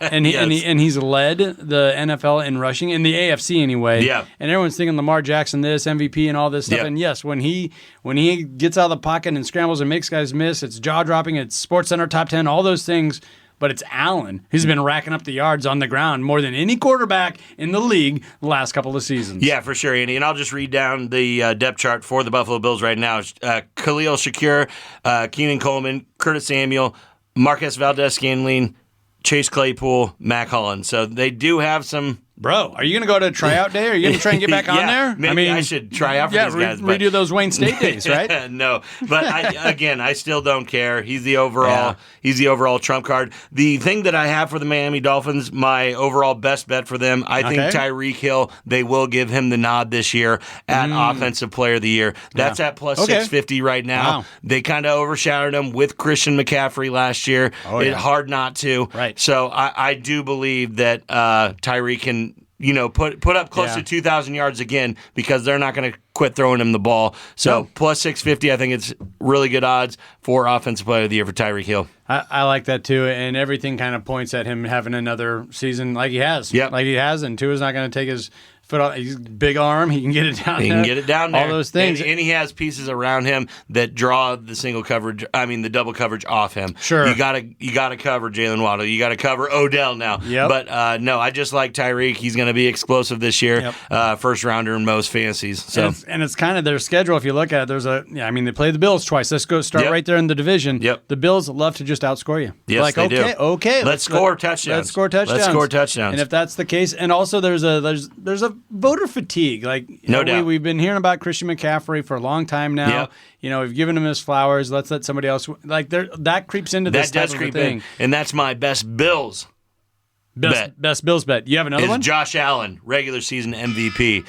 and he's led the NFL in rushing, in the AFC anyway. Yeah. And everyone's thinking Lamar Jackson this, MVP and all this stuff. Yeah. And yes, when he gets out of the pocket and scrambles and makes guys miss, it's jaw-dropping, it's SportsCenter top 10, all those things. But it's Allen who's been racking up the yards on the ground more than any quarterback in the league the last couple of seasons. Yeah, for sure, Andy. And I'll just read down the depth chart for the Buffalo Bills right now. Khalil Shakir, Keenan Coleman, Curtis Samuel, Marquez Valdez-Scantling, Chase Claypool, Mac Hollins. So they do have some. Bro, are you going to go to tryout day? Are you going to try and get back on there? Maybe I should try out for these guys. Redo those Wayne State days, right? No, but I still don't care. He's the overall trump card. The thing that I have for the Miami Dolphins, my overall best bet for them, I think Tyreek Hill, they will give him the nod this year at Offensive Player of the Year. That's at plus 650 right now. Wow. They kind of overshadowed him with Christian McCaffrey last year. It's hard not to. Right. So I do believe that Tyreek can put up close to 2,000 yards again, because they're not going to quit throwing him the ball. So plus 650, I think it's really good odds for Offensive Player of the Year for Tyreek Hill. I like that too, and everything kind of points at him having another season like he has. Yep. Like he has, and Tua's not going to take his foot off. He's big arm. He can get it down there. He can get it down there. All those things. And he has pieces around him that draw the double coverage off him. Sure. You gotta cover Jalen Waddle. You gotta cover Odell now. Yep. But no, I just like Tyreek. He's going to be explosive this year. Yep. First rounder in most fantasies. So and it's kind of their schedule. If you look at it, they play the Bills twice. Let's go start right there in the division. Yep. The Bills love to just outscore you. Yes, they do. Okay. Let's score touchdowns. Let's score touchdowns. And if that's the case, and also there's a voter fatigue. No doubt. We've been hearing about Christian McCaffrey for a long time now. Yep. We've given him his flowers. Let's let somebody else. That creeps into this type of a thing. And that's my best Bills. Best Bills bet. You have another one? Josh Allen, regular season MVP.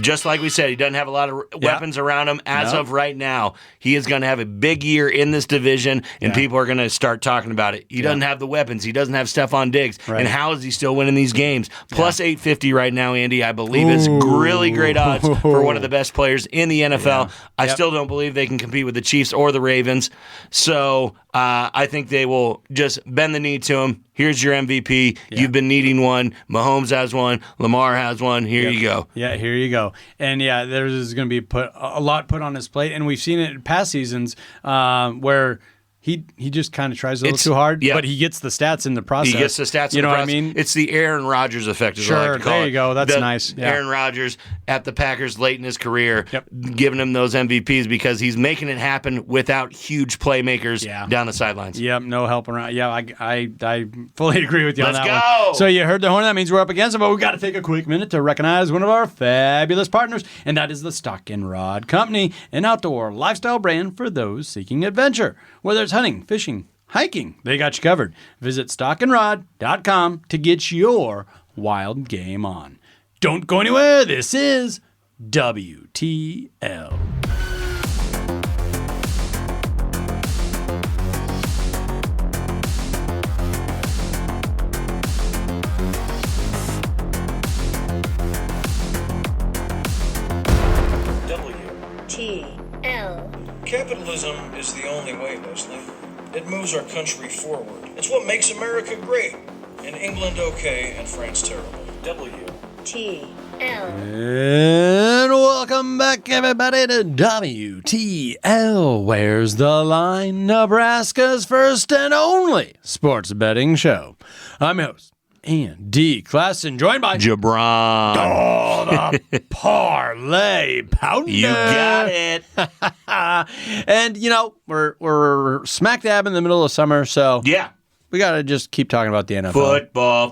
Just like we said, he doesn't have a lot of weapons around him as of right now. He is going to have a big year in this division, and people are going to start talking about it. He doesn't have the weapons. He doesn't have Stephon Diggs. Right. And how is he still winning these games? Plus 850 right now, Andy. I believe it's really great odds for one of the best players in the NFL. Yeah. I still don't believe they can compete with the Chiefs or the Ravens. So I think they will just bend the knee to him. Here's your MVP. Yeah. You've been needing one. Mahomes has one. Lamar has one. Here you go. Yeah, here you go. And there's going to be a lot put on his plate, and we've seen it in past seasons where he just kind of tries a little too hard, but he gets the stats in the process. He gets the stats in the process. You know what I mean? It's the Aaron Rodgers effect, is what I like to call it. There you go. That's nice. Yeah. Aaron Rodgers at the Packers late in his career, giving him those MVPs because he's making it happen without huge playmakers down the sidelines. Yep, no help around. Yeah, I fully agree with you on that one. Let's go! So you heard the horn. That means we're up against it, but we've got to take a quick minute to recognize one of our fabulous partners, and that is the Stock and Rod Company, an outdoor lifestyle brand for those seeking adventure. Whether it's hunting, fishing, hiking, they got you covered. Visit stockandrod.com to get your wild game on. Don't go anywhere. This is WTL. L. Capitalism is the only way, Leslie. It moves our country forward. It's what makes America great. And England okay and France terrible. W. T. L. And welcome back, everybody, to WTL. Where's the line? Nebraska's first and only sports betting show. I'm your host, Andy Klassen, joined by Jabron. Oh, the parlay pounder. You got it. And, you know, we're smack dab in the middle of summer, so Yeah. we got to just keep talking about the NFL. Football.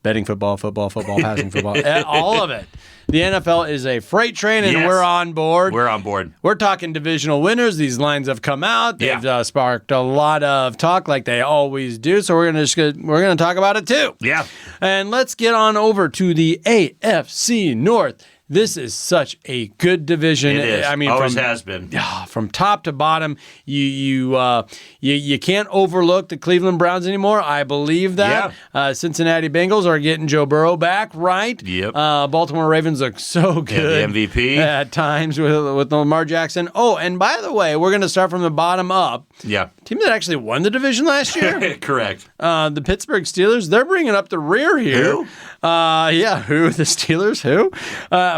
Betting football, passing football, all of it. The NFL is a freight train, and we're on board. We're on board. We're talking divisional winners. These lines have come out. They've sparked a lot of talk, like they always do. So we're gonna talk about it too. Yeah. And let's get on over to the AFC North. This is such a good division. It is. I mean, always has been. From top to bottom, you can't overlook the Cleveland Browns anymore. I believe that. Yeah. Cincinnati Bengals are getting Joe Burrow back, right? Yep. Baltimore Ravens look so good. The MVP. At times with Lamar Jackson. Oh, and by the way, we're going to start from the bottom up. Yeah. Team that actually won the division last year. Correct. The Pittsburgh Steelers, they're bringing up the rear here. Who? Who? The Steelers? Who?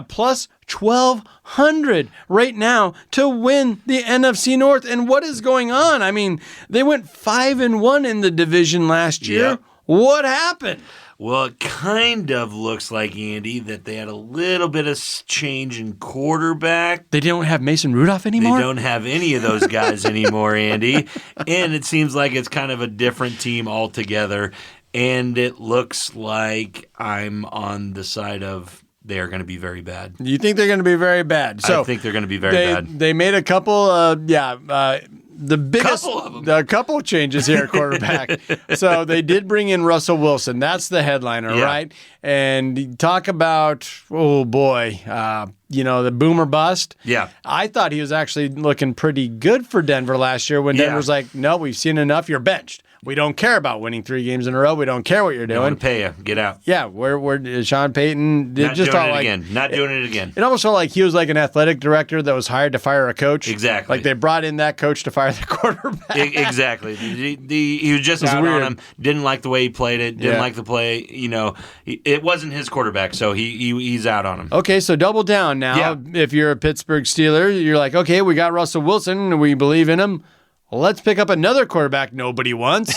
Plus 1,200 right now to win the NFC North. And what is going on? I mean, they went 5-1 in the division last year. Yep. What happened? Well, it kind of looks like, Andy, that they had a little bit of change in quarterback. They don't have Mason Rudolph anymore? They don't have any of those guys anymore, Andy. And it seems like it's kind of a different team altogether. And it looks like I'm on the side of they are going to be very bad. You think they're going to be very bad? So I think they're going to be very bad. They made a couple, the biggest, Couple of them. a couple changes here at quarterback. So they did bring in Russell Wilson. That's the headliner, right? And talk about, oh boy, the boomer bust. Yeah. I thought he was actually looking pretty good for Denver last year when Denver's like, no, we've seen enough. You're benched. We don't care about winning 3 games in a row. We don't care what you're doing. Don't want to pay you. Get out. Yeah, where Sean Payton Not doing it again. It almost felt like he was like an athletic director that was hired to fire a coach. Exactly. Like they brought in that coach to fire the quarterback. Exactly. He was just out on him. Didn't like the way he played it. Didn't like the play. It wasn't his quarterback, so he's out on him. Okay, so double down now. Yeah. If you're a Pittsburgh Steeler, you're like, okay, we got Russell Wilson, and we believe in him. Well, let's pick up another quarterback nobody wants.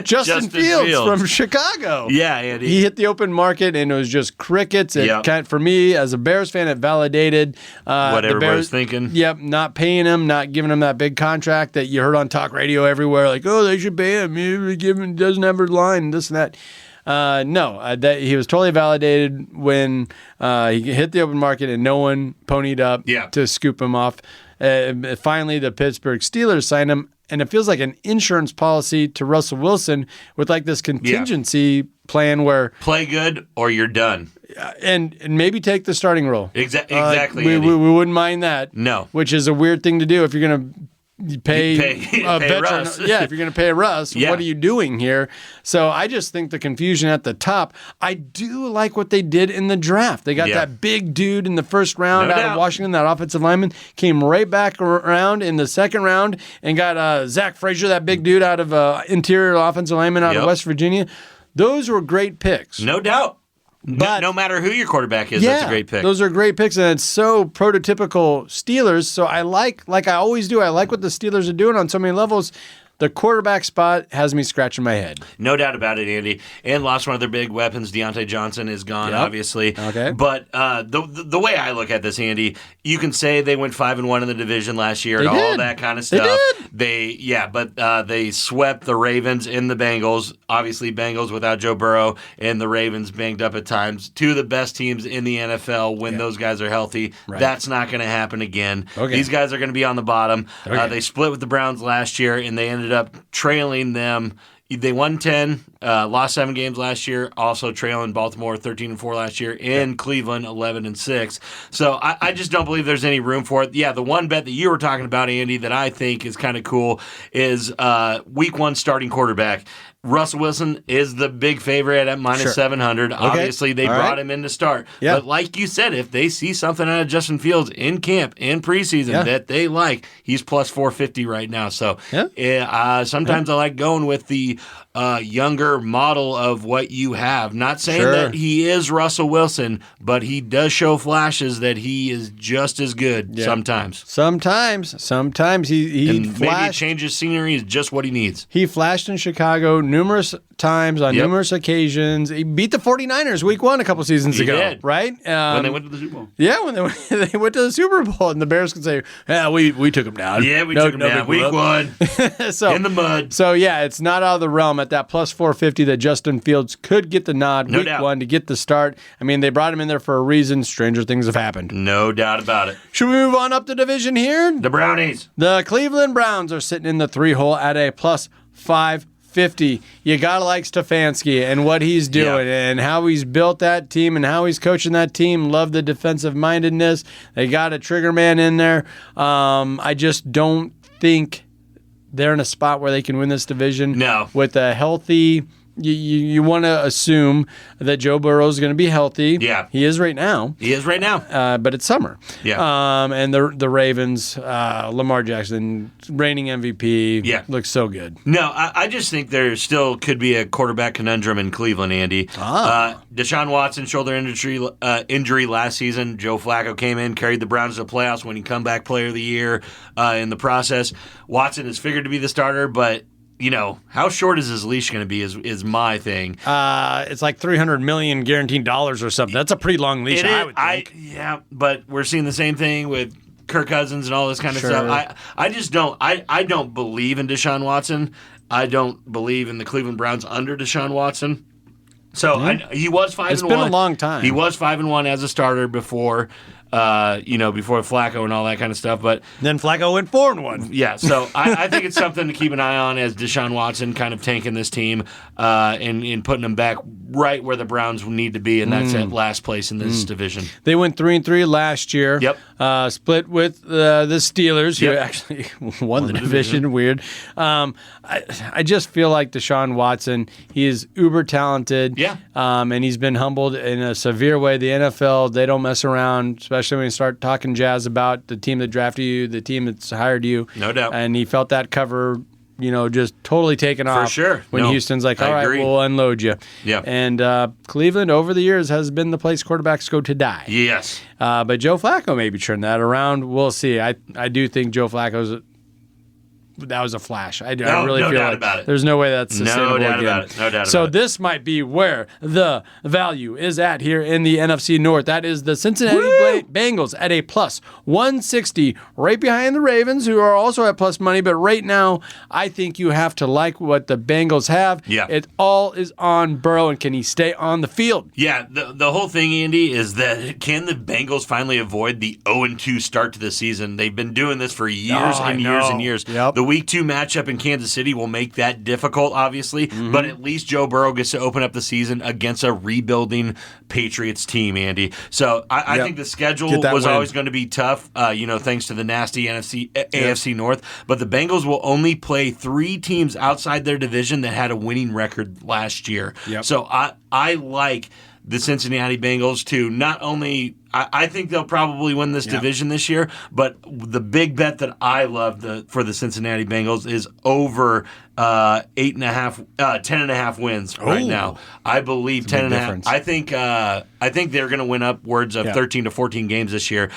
Justin Fields from Chicago. Yeah, Andy. He hit the open market, and it was just crickets. For me, as a Bears fan, it validated what everybody's thinking. Yep, not paying him, not giving him that big contract that you heard on talk radio everywhere. Like, oh, they should pay him. He doesn't have a line, this and that. That he was totally validated when he hit the open market and no one ponied up to scoop him off. Finally, the Pittsburgh Steelers signed him, and it feels like an insurance policy to Russell Wilson with like this contingency plan where play good or you're done. And maybe take the starting role. Exactly. We wouldn't mind that. No. Which is a weird thing to do if you're going to pay a veteran. Russ. Yeah, if you're going to pay Russ, what are you doing here? So I just think the confusion at the top. I do like what they did in the draft. They got that big dude in the first round out of Washington, that offensive lineman, came right back around in the second round and got Zach Frazier, that big dude out of interior offensive lineman out of West Virginia. Those were great picks. No doubt. But no matter who your quarterback is, that's a great pick. Those are great picks, and it's so prototypical Steelers. So I like I always do, I like what the Steelers are doing on so many levels. The quarterback spot has me scratching my head. No doubt about it, Andy. And lost one of their big weapons. Deontay Johnson is gone, obviously. Okay. But the way I look at this, Andy, you can say they went 5-1 in the division last year and all that kind of stuff. They did. But they swept the Ravens and the Bengals. Obviously, Bengals without Joe Burrow and the Ravens banged up at times. 2 of the best teams in the NFL when those guys are healthy. Right. That's not going to happen again. Okay. These guys are going to be on the bottom. Okay. They split with the Browns last year, and they ended up trailing them. They won 10, lost 7 games last year, also trailing Baltimore 13-4 last year, and Cleveland 11-6. So I just don't believe there's any room for it. Yeah, the one bet that you were talking about, Andy, that I think is kind of cool is week 1 starting quarterback. Russell Wilson is the big favorite at minus 700. Okay. Obviously, they brought him in to start. Yep. But like you said, if they see something out of Justin Fields in camp, in preseason that they like, he's plus 450 right now. So sometimes I like going with the younger model of what you have. Not saying that he is Russell Wilson, but he does show flashes that he is just as good sometimes. Sometimes he flashed. Maybe a change of scenery is just what he needs. He flashed in Chicago numerous times on numerous occasions. He beat the 49ers week 1 a couple seasons ago. Did. Right? When they went to the Super Bowl. Yeah, when they went to the Super Bowl, and the Bears could say, we took him down. Yeah, we took him down. Week 1. In the mud. So, it's not out of the realm at that plus 450 that Justin Fields could get the nod week 1 to get the start. I mean, they brought him in there for a reason. Stranger things have happened. No doubt about it. Should we move on up the division here? The Brownies. The Cleveland Browns are sitting in the 3-hole at a plus 550. You gotta like Stefanski and what he's doing and how he's built that team and how he's coaching that team. Love the defensive mindedness. They got a trigger man in there. I just don't think they're in a spot where they can win this division. No. With a healthy. You want to assume that Joe Burrow is going to be healthy. Yeah. He is right now. But it's summer. Yeah. And the Ravens, Lamar Jackson, reigning MVP, looks so good. No, I just think there still could be a quarterback conundrum in Cleveland, Andy. Deshaun Watson, shoulder injury last season. Joe Flacco came in, carried the Browns to the playoffs, winning comeback player of the year in the process. Watson is figured to be the starter, but how short is his leash going to be is my thing. It's like $300 million guaranteed dollars or something. That's a pretty long leash, I would think. But we're seeing the same thing with Kirk Cousins and all this kind of stuff. I just don't. I don't believe in Deshaun Watson. I don't believe in the Cleveland Browns under Deshaun Watson. So he was 5-1. It's been a long time. He was 5-1 as a starter before. Before Flacco and all that kind of stuff. But then Flacco went 4-1. Yeah, so I think it's something to keep an eye on as Deshaun Watson kind of tanking this team and putting them back right where the Browns need to be, and that's at last place in this division. They went 3-3 last year. Yep. Split with the Steelers, who actually won the division. Weird. I just feel like Deshaun Watson, he is uber talented. Yeah. And he's been humbled in a severe way. The NFL, they don't mess around, especially when you start talking jazz about the team that drafted you, the team that's hired you. No doubt. And he felt that cover, just totally taken off. For sure. When Houston's like, all right, we'll unload you. Yeah. And Cleveland, over the years, has been the place quarterbacks go to die. Yes. But Joe Flacco maybe turned that around. We'll see. I do think Joe Flacco's... That was a flash. I really feel like there's no way that's sustainable again. No doubt about it. So this might be where the value is at here in the NFC North. That is the Cincinnati Bengals at a plus 160, right behind the Ravens, who are also at plus money. But right now, I think you have to like what the Bengals have. Yeah. It all is on Burrow, and can he stay on the field? Yeah, the whole thing, Andy, is that can the Bengals finally avoid the 0-2 start to the season? They've been doing this for years and years and years. Yep. The Week 2 matchup in Kansas City will make that difficult, obviously, but at least Joe Burrow gets to open up the season against a rebuilding Patriots team, Andy. So I think the schedule was always going to be tough, thanks to the nasty AFC North. But the Bengals will only play 3 teams outside their division that had a winning record last year. Yep. So I like the Cincinnati Bengals to not only I think they'll probably win this division this year, but the big bet that I love for the Cincinnati Bengals is over 10.5 wins right now. I believe 10.5. I think they're going to win upwards of 13 to 14 games this year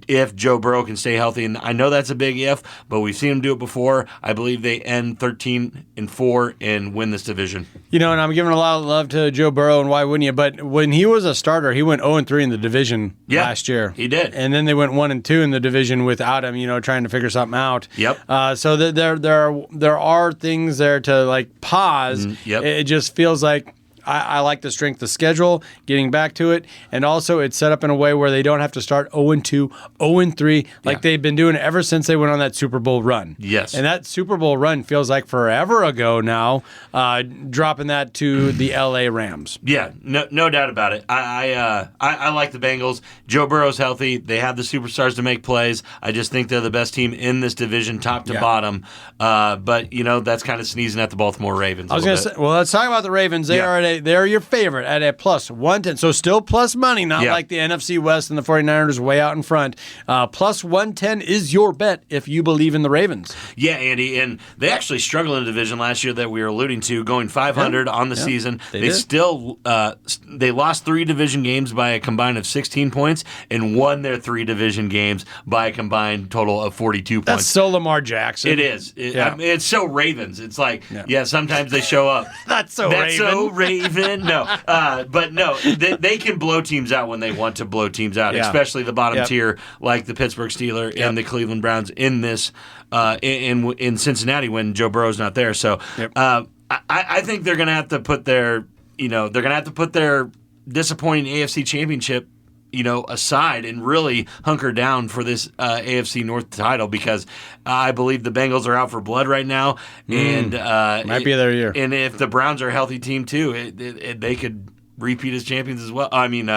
if Joe Burrow can stay healthy. And I know that's a big if, but we've seen him do it before. I believe they end 13-4 and win this division. And I'm giving a lot of love to Joe Burrow, and why wouldn't you? But when he was a starter, he went 0-3 in the division last year. He did. And then they went 1-2 in the division without him, trying to figure something out. Yep. So there are things there to pause. Yep. It just feels like I like the strength of schedule, getting back to it, and also it's set up in a way where they don't have to start 0-2, 0-3 like they've been doing ever since they went on that Super Bowl run. Yes. And that Super Bowl run feels like forever ago now, dropping that to the LA Rams. Yeah, no doubt about it. I like the Bengals. Joe Burrow's healthy. They have the superstars to make plays. I just think they're the best team in this division, top to bottom. But, that's kind of sneezing at the Baltimore Ravens. I was going to say, well, let's talk about the Ravens. They're your favorite at a plus 110. So still plus money, not like the NFC West and the 49ers way out in front. Plus 110 is your bet if you believe in the Ravens. Yeah, Andy, and they actually struggled in the division last year that we were alluding to, going 500 on the season. They still they lost 3 division games by a combined of 16 points and won their 3 division games by a combined total of 42 points. That's so Lamar Jackson. It is. It's so Ravens. It's like, sometimes they show up. That's so Raven. No. But no, they can blow teams out when they want to blow teams out, especially the bottom tier like the Pittsburgh Steelers and the Cleveland Browns in this in Cincinnati when Joe Burrow's not there. So I think they're going to have to put their disappointing AFC Championship aside and really hunker down for this AFC North title because I believe the Bengals are out for blood right now, and might be their year. And if the Browns are a healthy team too, they could repeat as champions as well. I mean,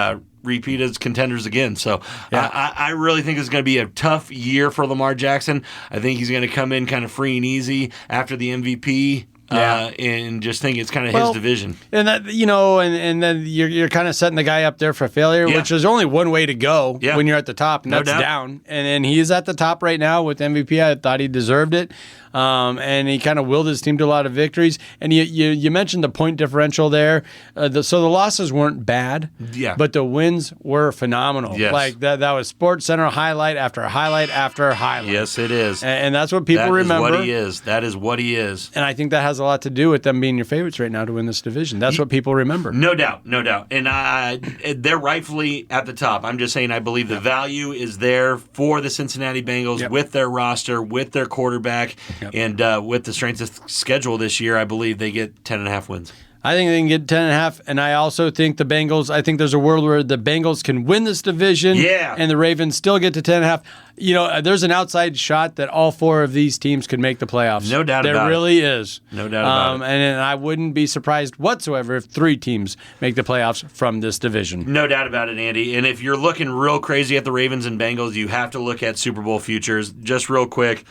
repeat as contenders again. So I really think it's going to be a tough year for Lamar Jackson. I think he's going to come in kind of free and easy after the MVP. And just think it's kind of his division. And that and then you're kind of setting the guy up there for failure, which is only one way to go when you're at the top, and that's down. And he's at the top right now with MVP. I thought he deserved it. And he kind of willed his team to a lot of victories. And you mentioned the point differential there. So the losses weren't bad, but the wins were phenomenal. Yes. Like that was SportsCenter highlight after highlight after highlight. Yes, it is. And that's what people remember. That is what he is. And I think that has a lot to do with them being your favorites right now to win this division. That's what people remember. No doubt. And they're rightfully at the top. I'm just saying I believe the value is there for the Cincinnati Bengals with their roster, with their quarterback. And with the strength of schedule this year, I believe they get 10.5 wins. I think they can get 10.5, and I also think the Bengals, I think there's a world where the Bengals can win this division, and the Ravens still get to 10.5. There's an outside shot that all 4 of these teams could make the playoffs. No doubt about it. There really is. No doubt about it. And I wouldn't be surprised whatsoever if 3 teams make the playoffs from this division. No doubt about it, Andy. And if you're looking real crazy at the Ravens and Bengals, you have to look at Super Bowl futures. Just real quick,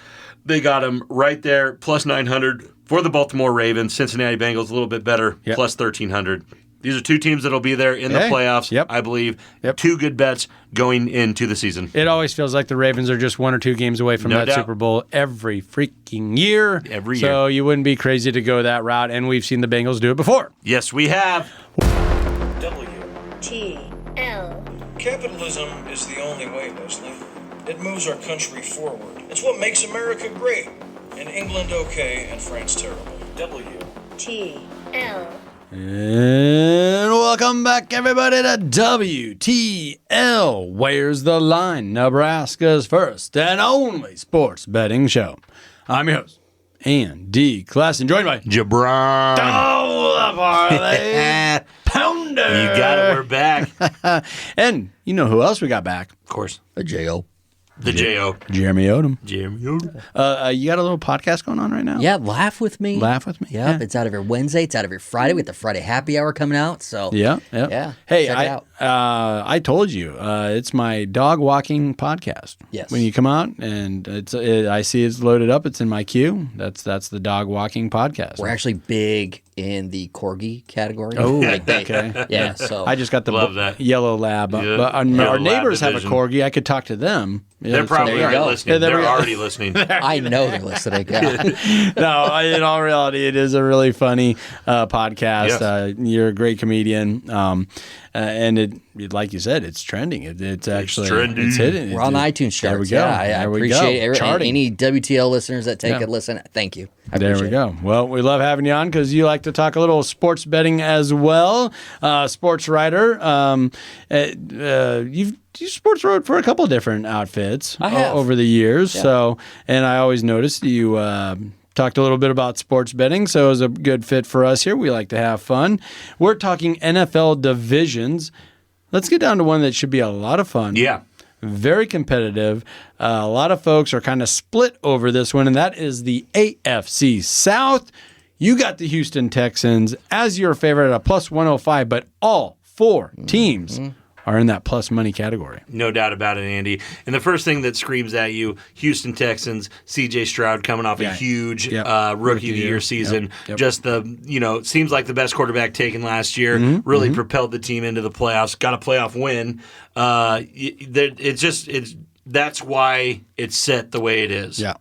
they got them right there, plus 900 for the Baltimore Ravens. Cincinnati Bengals a little bit better, plus 1,300. These are 2 teams that'll be there in the playoffs, I believe. 2 good bets going into the season. It always feels like the Ravens are just 1 or 2 games away from that Super Bowl every freaking year. Every year. So you wouldn't be crazy to go that route, and we've seen the Bengals do it before. Yes, we have. WTL. Capitalism is the only way, Leslie. It moves our country forward. It's what makes America great. And England okay and France terrible. WTL. And welcome back, everybody, to WTL. Where's the Line? Nebraska's first and only sports betting show. I'm your host, Andy Klassen, joined by Jabron. Oh, the parlay pounder. You got it. We're back. And you know who else we got back? Of course. A J.O. The J.O. Jeremy Odom. You got a little podcast going on right now? Yeah, Laugh With Me. Laugh With Me. Yep, it's out of every Wednesday. It's out of every Friday. We got the Friday happy hour coming out. So Yeah. Hey, check it out. I told you, it's my dog walking podcast. Yes. When you come out and I see it's loaded up, it's in my queue. That's the dog walking podcast. We're actually big in the corgi category. Oh, okay. Yeah, so I just got the yellow lab. Yeah. But our neighbors have a corgi. I could talk to them. They're probably already listening. They're already listening. I know they're listening. Yeah. No, in all reality, it is a really funny podcast. Yes. You're a great comedian. And it, like you said, it's trending. It's actually trending. It's hitting. We're on the iTunes charts. There we go. Yeah, I appreciate any WTL listeners that take Yeah. a listen. Thank you. There we go. Well, we love having you on because you like to talk a little sports betting as well. Sports writer. You sports wrote for a couple different outfits I have. over the years. Yeah. So, and I always noticed you talked a little bit about sports betting, so it was a good fit for us here. We like to have fun. We're talking NFL divisions. Let's get down to one that should be a lot of fun. Yeah. Very competitive. A lot of folks are kind of split over this one, and that is the AFC South. You got the Houston Texans as your favorite at a plus 105, but all 4 teams are in that plus money category. No doubt about it, Andy. And the first thing that screams at you, Houston Texans, C.J. Stroud coming off a huge rookie of the year season. Yep. Just it seems like the best quarterback taken last year. Really propelled the team into the playoffs. Got a playoff win. That's why it's set the way it is. Yeah.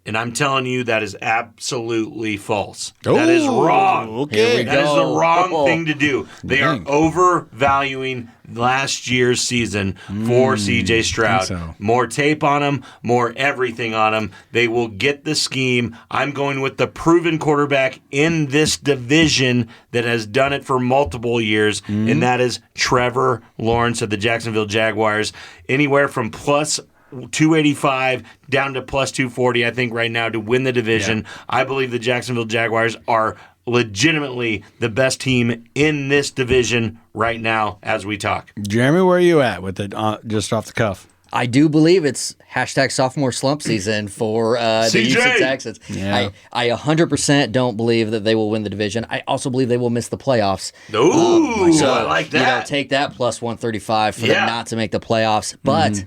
And I'm telling you, that is absolutely false. That is wrong. Okay. That is the wrong thing to do. They are overvaluing last year's season for C.J. Stroud. So. More tape on him, more everything on him. They will get the scheme. I'm going with the proven quarterback in this division that has done it for multiple years, and that is Trevor Lawrence of the Jacksonville Jaguars. Anywhere from plus 285 down to plus 240, I think, right now to win the division. Yeah. I believe the Jacksonville Jaguars are legitimately the best team in this division right now as we talk. Jeremy, where are you at with it just off the cuff? I do believe it's #sophomore slump season for the Houston Texans. Yeah. I 100% don't believe that they will win the division. I also believe they will miss the playoffs. Ooh, so, I like that. Take that plus 135 for them not to make the playoffs. But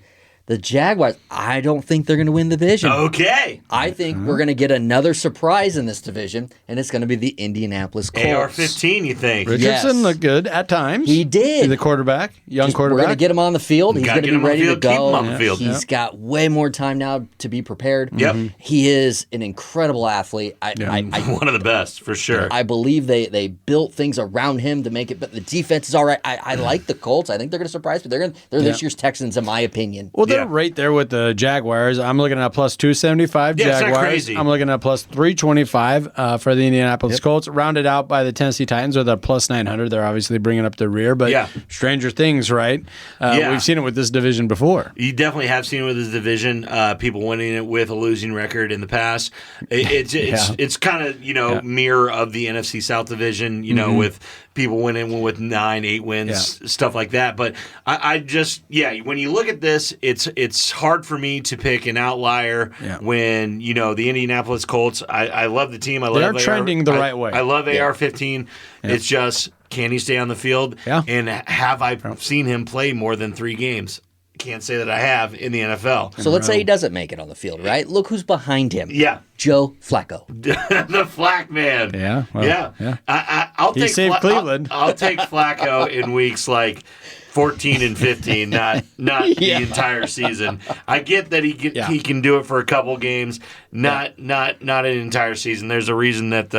the Jaguars, I don't think they're going to win the division. Okay. I think we're going to get another surprise in this division, and it's going to be the Indianapolis Colts. AR-15, you think? Richardson looked good at times. He did. The quarterback, young quarterback. We're going to get him on the field. He's going to be ready to go. Keep him on the field. He's got way more time now to be prepared. Yep. He is an incredible athlete. One of the best, for sure. I believe they built things around him to make it, but the defense is all right. I like the Colts. I think they're going to surprise, but they're this year's Texans, in my opinion. Well, they're right there with the Jaguars. I'm looking at plus 275 Jaguars. It's not crazy. I'm looking at plus 325 for the Indianapolis Colts, rounded out by the Tennessee Titans with a plus 900. They're obviously bringing up the rear, but stranger things, right? We've seen it with this division before. You definitely have seen it with this division. People winning it with a losing record in the past. It's kind of mirror of the NFC South division. With people winning with 9-8 wins, stuff like that. But I just when you look at this, it's hard for me to pick an outlier when the Indianapolis Colts. I love the team. They're trending the right way. I love AR-15. It's just, can he stay on the field? Yeah. And have I seen him play more than 3 games? Can't say that I have in the NFL. So let's say he doesn't make it on the field, right? Look who's behind him. Yeah. Joe Flacco. The Flack man. Yeah. Well, yeah. I'll he take saved Cleveland. I'll take Flacco in weeks like 14 and 15, not the entire season. I get that he can do it for a couple games, not an entire season. There's a reason that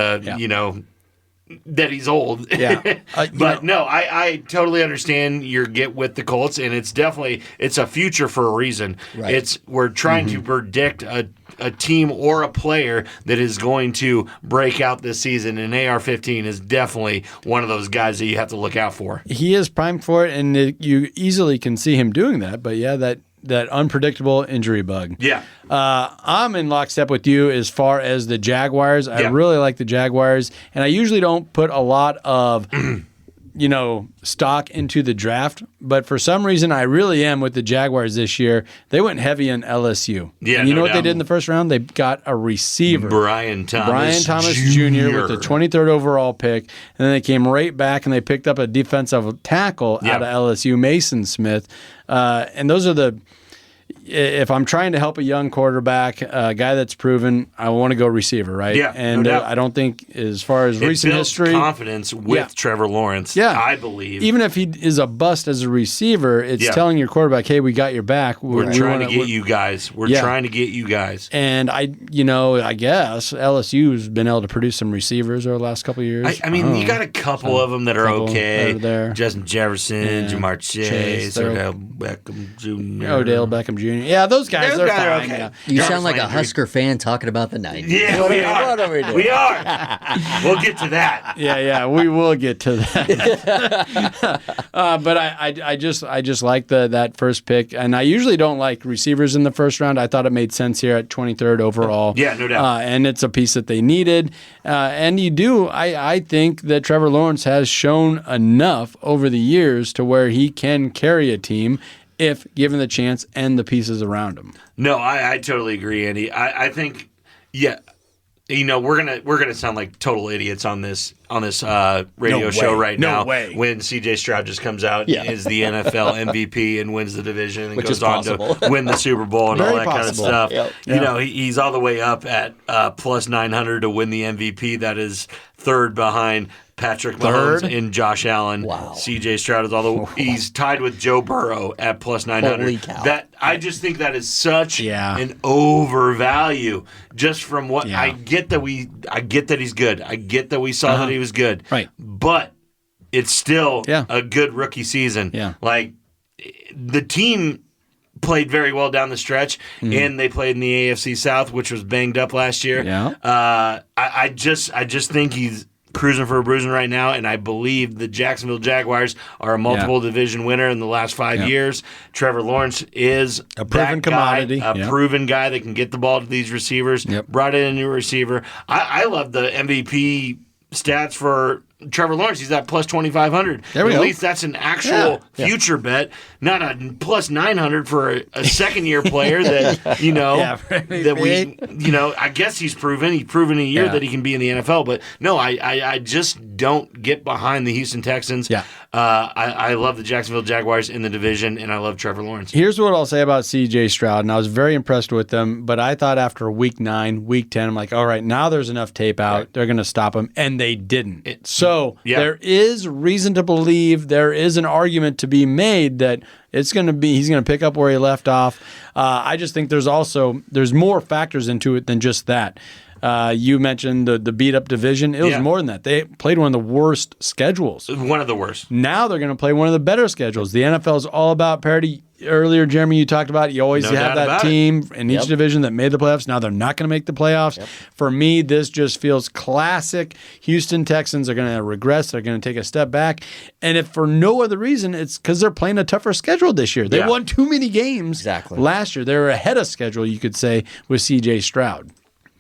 that he's old. Yeah. I totally understand your get with the Colts, and it's a future for a reason. Right. We're trying to predict a team or a player that is going to break out this season, and AR-15 is definitely one of those guys that you have to look out for. He is primed for it, and you easily can see him doing that, but that unpredictable injury bug. Yeah. I'm in lockstep with you as far as the Jaguars. I really like the Jaguars, and I usually don't put a lot of stock into the draft, but for some reason I really am with the Jaguars this year. They went heavy in LSU. Yeah, and you know what they did in the first round? They got a receiver. Brian Thomas Jr. with the 23rd overall pick, and then they came right back and they picked up a defensive tackle out of LSU, Mason Smith. And those are if I'm trying to help a young quarterback, a guy that's proven, I want to go receiver, right? Yeah, and I don't think, as far as recent history, confidence with Trevor Lawrence. Yeah, I believe even if he is a bust as a receiver, it's telling your quarterback, "Hey, we got your back. We're trying to get you guys. We're trying to get you guys." And I guess LSU's been able to produce some receivers over the last couple of years. I mean, you got a couple of them that are okay. There. Justin Jefferson, Jamar Chase, Odell Beckham Jr. Jr. Yeah, those guys are fine. Okay. Yeah. You Jarvis sound like Landry. a Husker fan talking about the 90s. Yeah, what we are we doing? We are. We'll get to that. Yeah, we will get to that. But I just like that first pick, and I usually don't like receivers in the first round. I thought it made sense here at 23rd overall. Yeah, no doubt. And it's a piece that they needed. And I think that Trevor Lawrence has shown enough over the years to where he can carry a team if given the chance and the pieces around him. No, I totally agree, Andy. I think, yeah, we're gonna sound like total idiots on this radio show right now. No way. When CJ Stroud just comes out and is the NFL MVP and wins the division and Which goes is on possible. to win the Super Bowl and all Very that possible. kind of stuff. Yep. He's all the way up at plus 900 to win the MVP. That is third behind Patrick Mahomes Third? and Josh Allen. Wow. CJ Stroud is he's tied with Joe Burrow at plus 900. Holy cow. I just think that is such Yeah. an overvalue just from what Yeah. I get that he's good. I get that we saw that he was good. Right. But it's still a good rookie season. Yeah. Like the team played very well down the stretch, and they played in the AFC South, which was banged up last year. Yeah. I just think he's cruising for a bruising right now, and I believe the Jacksonville Jaguars are a multiple division winner in the last 5 years. Trevor Lawrence is A proven that guy, commodity. a proven guy that can get the ball to these receivers. Yep. Brought in a new receiver. I love the MVP stats for Trevor Lawrence. He's at plus 2,500. There we At go. least that's an actual future bet, not a plus 900 for a second year player that that we I guess he's proven a year that he can be in the NFL. But no, I just don't get behind the Houston Texans. Yeah. I love the Jacksonville Jaguars in the division, and I love Trevor Lawrence. Here's what I'll say about C.J. Stroud, and I was very impressed with them, but I thought after week 9, week 10, I'm like, all right, now there's enough tape out. Right. They're going to stop him, and they didn't. So there is reason to believe, there is an argument to be made that he's going to pick up where he left off. I just think there's more factors into it than just that. You mentioned the beat up division. It was more than that. They played one of the worst schedules. One of the worst. Now they're going to play one of the better schedules. The NFL is all about parity. Earlier, Jeremy, you talked about you always have that team in each division that made the playoffs. Now they're not going to make the playoffs. Yep. For me, this just feels classic. Houston Texans are going to regress. They're going to take a step back. And if for no other reason, it's because they're playing a tougher schedule this year. They won too many games last year. They were ahead of schedule, you could say, with C.J. Stroud.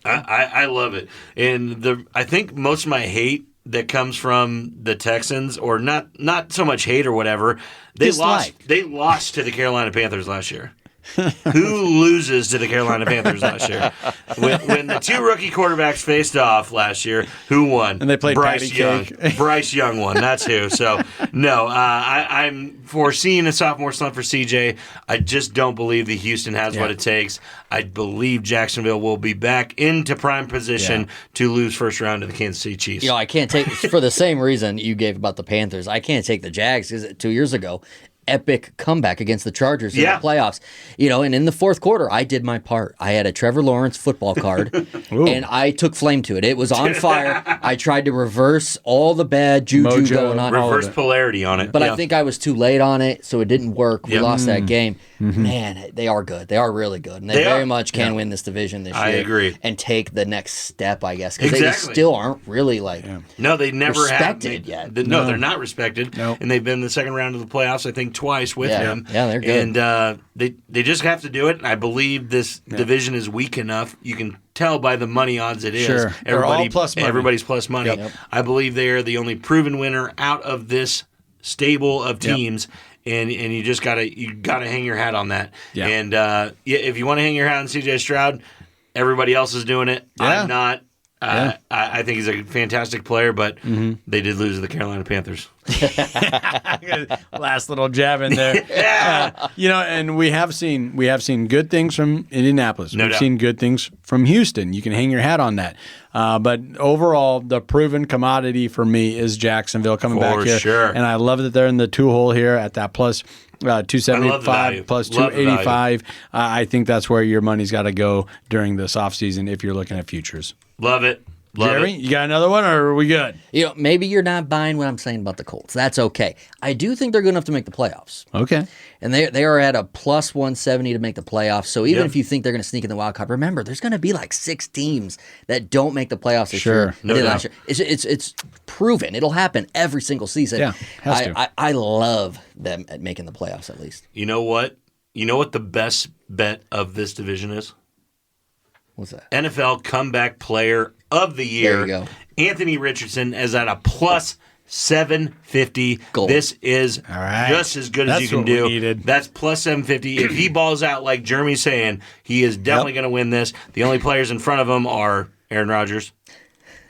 I love it. And I think most of my hate that comes from the Texans, or not so much hate or whatever, they lost to the Carolina Panthers last year. Who loses to the Carolina Panthers last year? When the two rookie quarterbacks faced off last year, who won? And they played Bryce Young. cake. Bryce Young won. That's who. So, no, I'm foreseeing a sophomore slump for CJ. I just don't believe that Houston has what it takes. I believe Jacksonville will be back into prime position to lose first round to the Kansas City Chiefs. I can't take, for the same reason you gave about the Panthers, I can't take the Jags because 2 years ago, epic comeback against the Chargers in the playoffs. And in the fourth quarter, I did my part. I had a Trevor Lawrence football card, and I took flame to it. It was on fire. I tried to reverse all the bad juju going on. Reverse polarity on it. But I think I was too late on it, so it didn't work. We lost that game. Mm-hmm. Man, they are good. They are really good. And they very much can win this division this year. I agree. And take the next step, I guess. Because they still aren't really No, they never respected have. yet. No, they're not respected. No. And they've been in the second round of the playoffs, I think, twice with him. Yeah, they're good. And they just have to do it. And I believe this division is weak enough. You can tell by the money odds it is. Sure. They're all plus money. Everybody's plus money. Yep. I believe they are the only proven winner out of this stable of teams. And you just gotta hang your hat on that. Yeah. And if you want to hang your hat on C.J. Stroud, everybody else is doing it. Yeah. I'm not. I think he's a fantastic player, but they did lose to the Carolina Panthers. Last little jab in there. And we have seen good things from Indianapolis. We've seen good things from Houston. You can hang your hat on that. But overall, the proven commodity for me is Jacksonville coming back here. Sure. And I love that they're in the 2-hole here at that plus 275 plus 285. I think that's where your money's got to go during this offseason if you're looking at futures. Love it. Jeremy, you got another one, or are we good? Maybe you're not buying what I'm saying about the Colts. That's okay. I do think they're good enough to make the playoffs. Okay. And they are at a plus 170 to make the playoffs. So even if you think they're going to sneak in the wild card, remember, there's going to be like 6 teams that don't make the playoffs this year. No doubt. It's proven. It'll happen every single season. Yeah, has to. I love them at making the playoffs at least. You know what? You know what the best bet of this division is? What's that? NFL Comeback Player of the Year. There you go. Anthony Richardson is at a plus 750. Gold. This is just as good as you can do. That's plus 750. If he balls out like Jeremy's saying, he is definitely going to win this. The only players in front of him are Aaron Rodgers.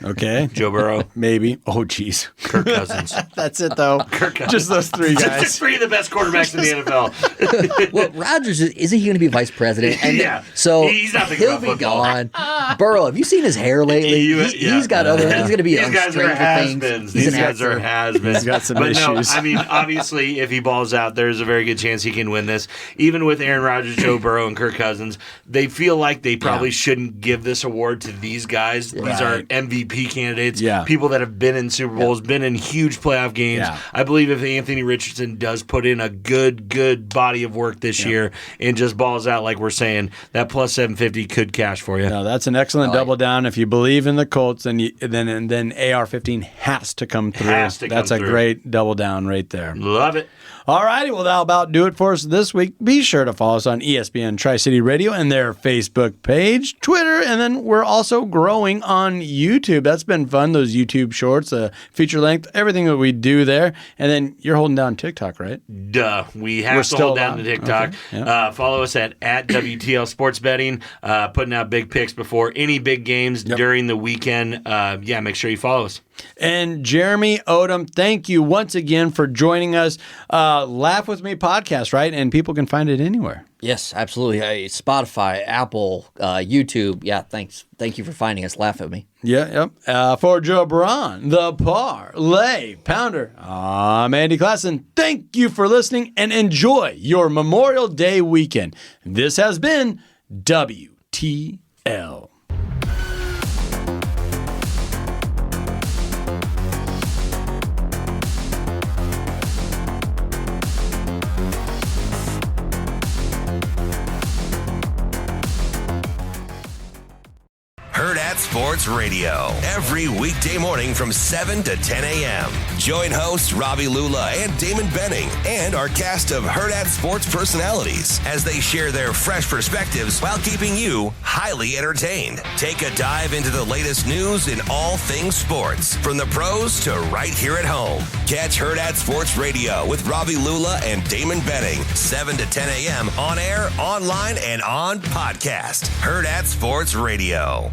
Okay. Joe Burrow. Maybe. Oh, jeez. Kirk Cousins. That's it, though. Kirk Cousins. Just those 3 guys. Just 3 of the best quarterbacks in the NFL. Well, Rodgers, isn't he going to be vice president? And yeah. So he's not thinking he'll about be football. gone. Burrow, have you seen his hair lately? He's got other. He's going to be These on guys are Stranger has-beens. Things. These guys are has-beens. He's got some but issues. No, I mean, obviously, if he balls out, there's a very good chance he can win this. Even with Aaron Rodgers, Joe Burrow, and Kirk Cousins, they feel like they probably shouldn't give this award to these guys. These are MVP candidates. Yeah. People that have been in Super Bowls, been in huge playoff games. Yeah. I believe if Anthony Richardson does put in a good body of work this year and just balls out like we're saying, that plus 750 could cash for you. No, that's an excellent double down. If you believe in the Colts, then AR-15 has to come through. That's a great double down right there. Love it. All righty, well, that'll about do it for us this week. Be sure to follow us on ESPN Tri-City Radio and their Facebook page, Twitter, and then we're also growing on YouTube. That's been fun, those YouTube shorts, feature length, everything that we do there. And then you're holding down TikTok, right? Duh. We have to hold down to TikTok. Okay. Yep. Follow us at WTL Sports Betting, putting out big picks before any big games during the weekend. Make sure you follow us. And Jeremy Odom, thank you once again for joining us. Laugh With Me podcast, right? And people can find it anywhere. Yes, absolutely. Spotify, Apple, YouTube. Yeah, thanks. Thank you for finding us. Laugh at me. Yeah, yep. For Joe Braun, the Parlay Pounder, I'm Andy Klassen. Thank you for listening and enjoy your Memorial Day weekend. This has been WTL. Herd at Sports Radio, every weekday morning from 7 to 10 a.m. Join hosts Robbie Lula and Damon Benning and our cast of Herd at Sports personalities as they share their fresh perspectives while keeping you highly entertained. Take a dive into the latest news in all things sports, from the pros to right here at home. Catch Herd at Sports Radio with Robbie Lula and Damon Benning, 7 to 10 a.m. on air, online, and on podcast. Herd at Sports Radio.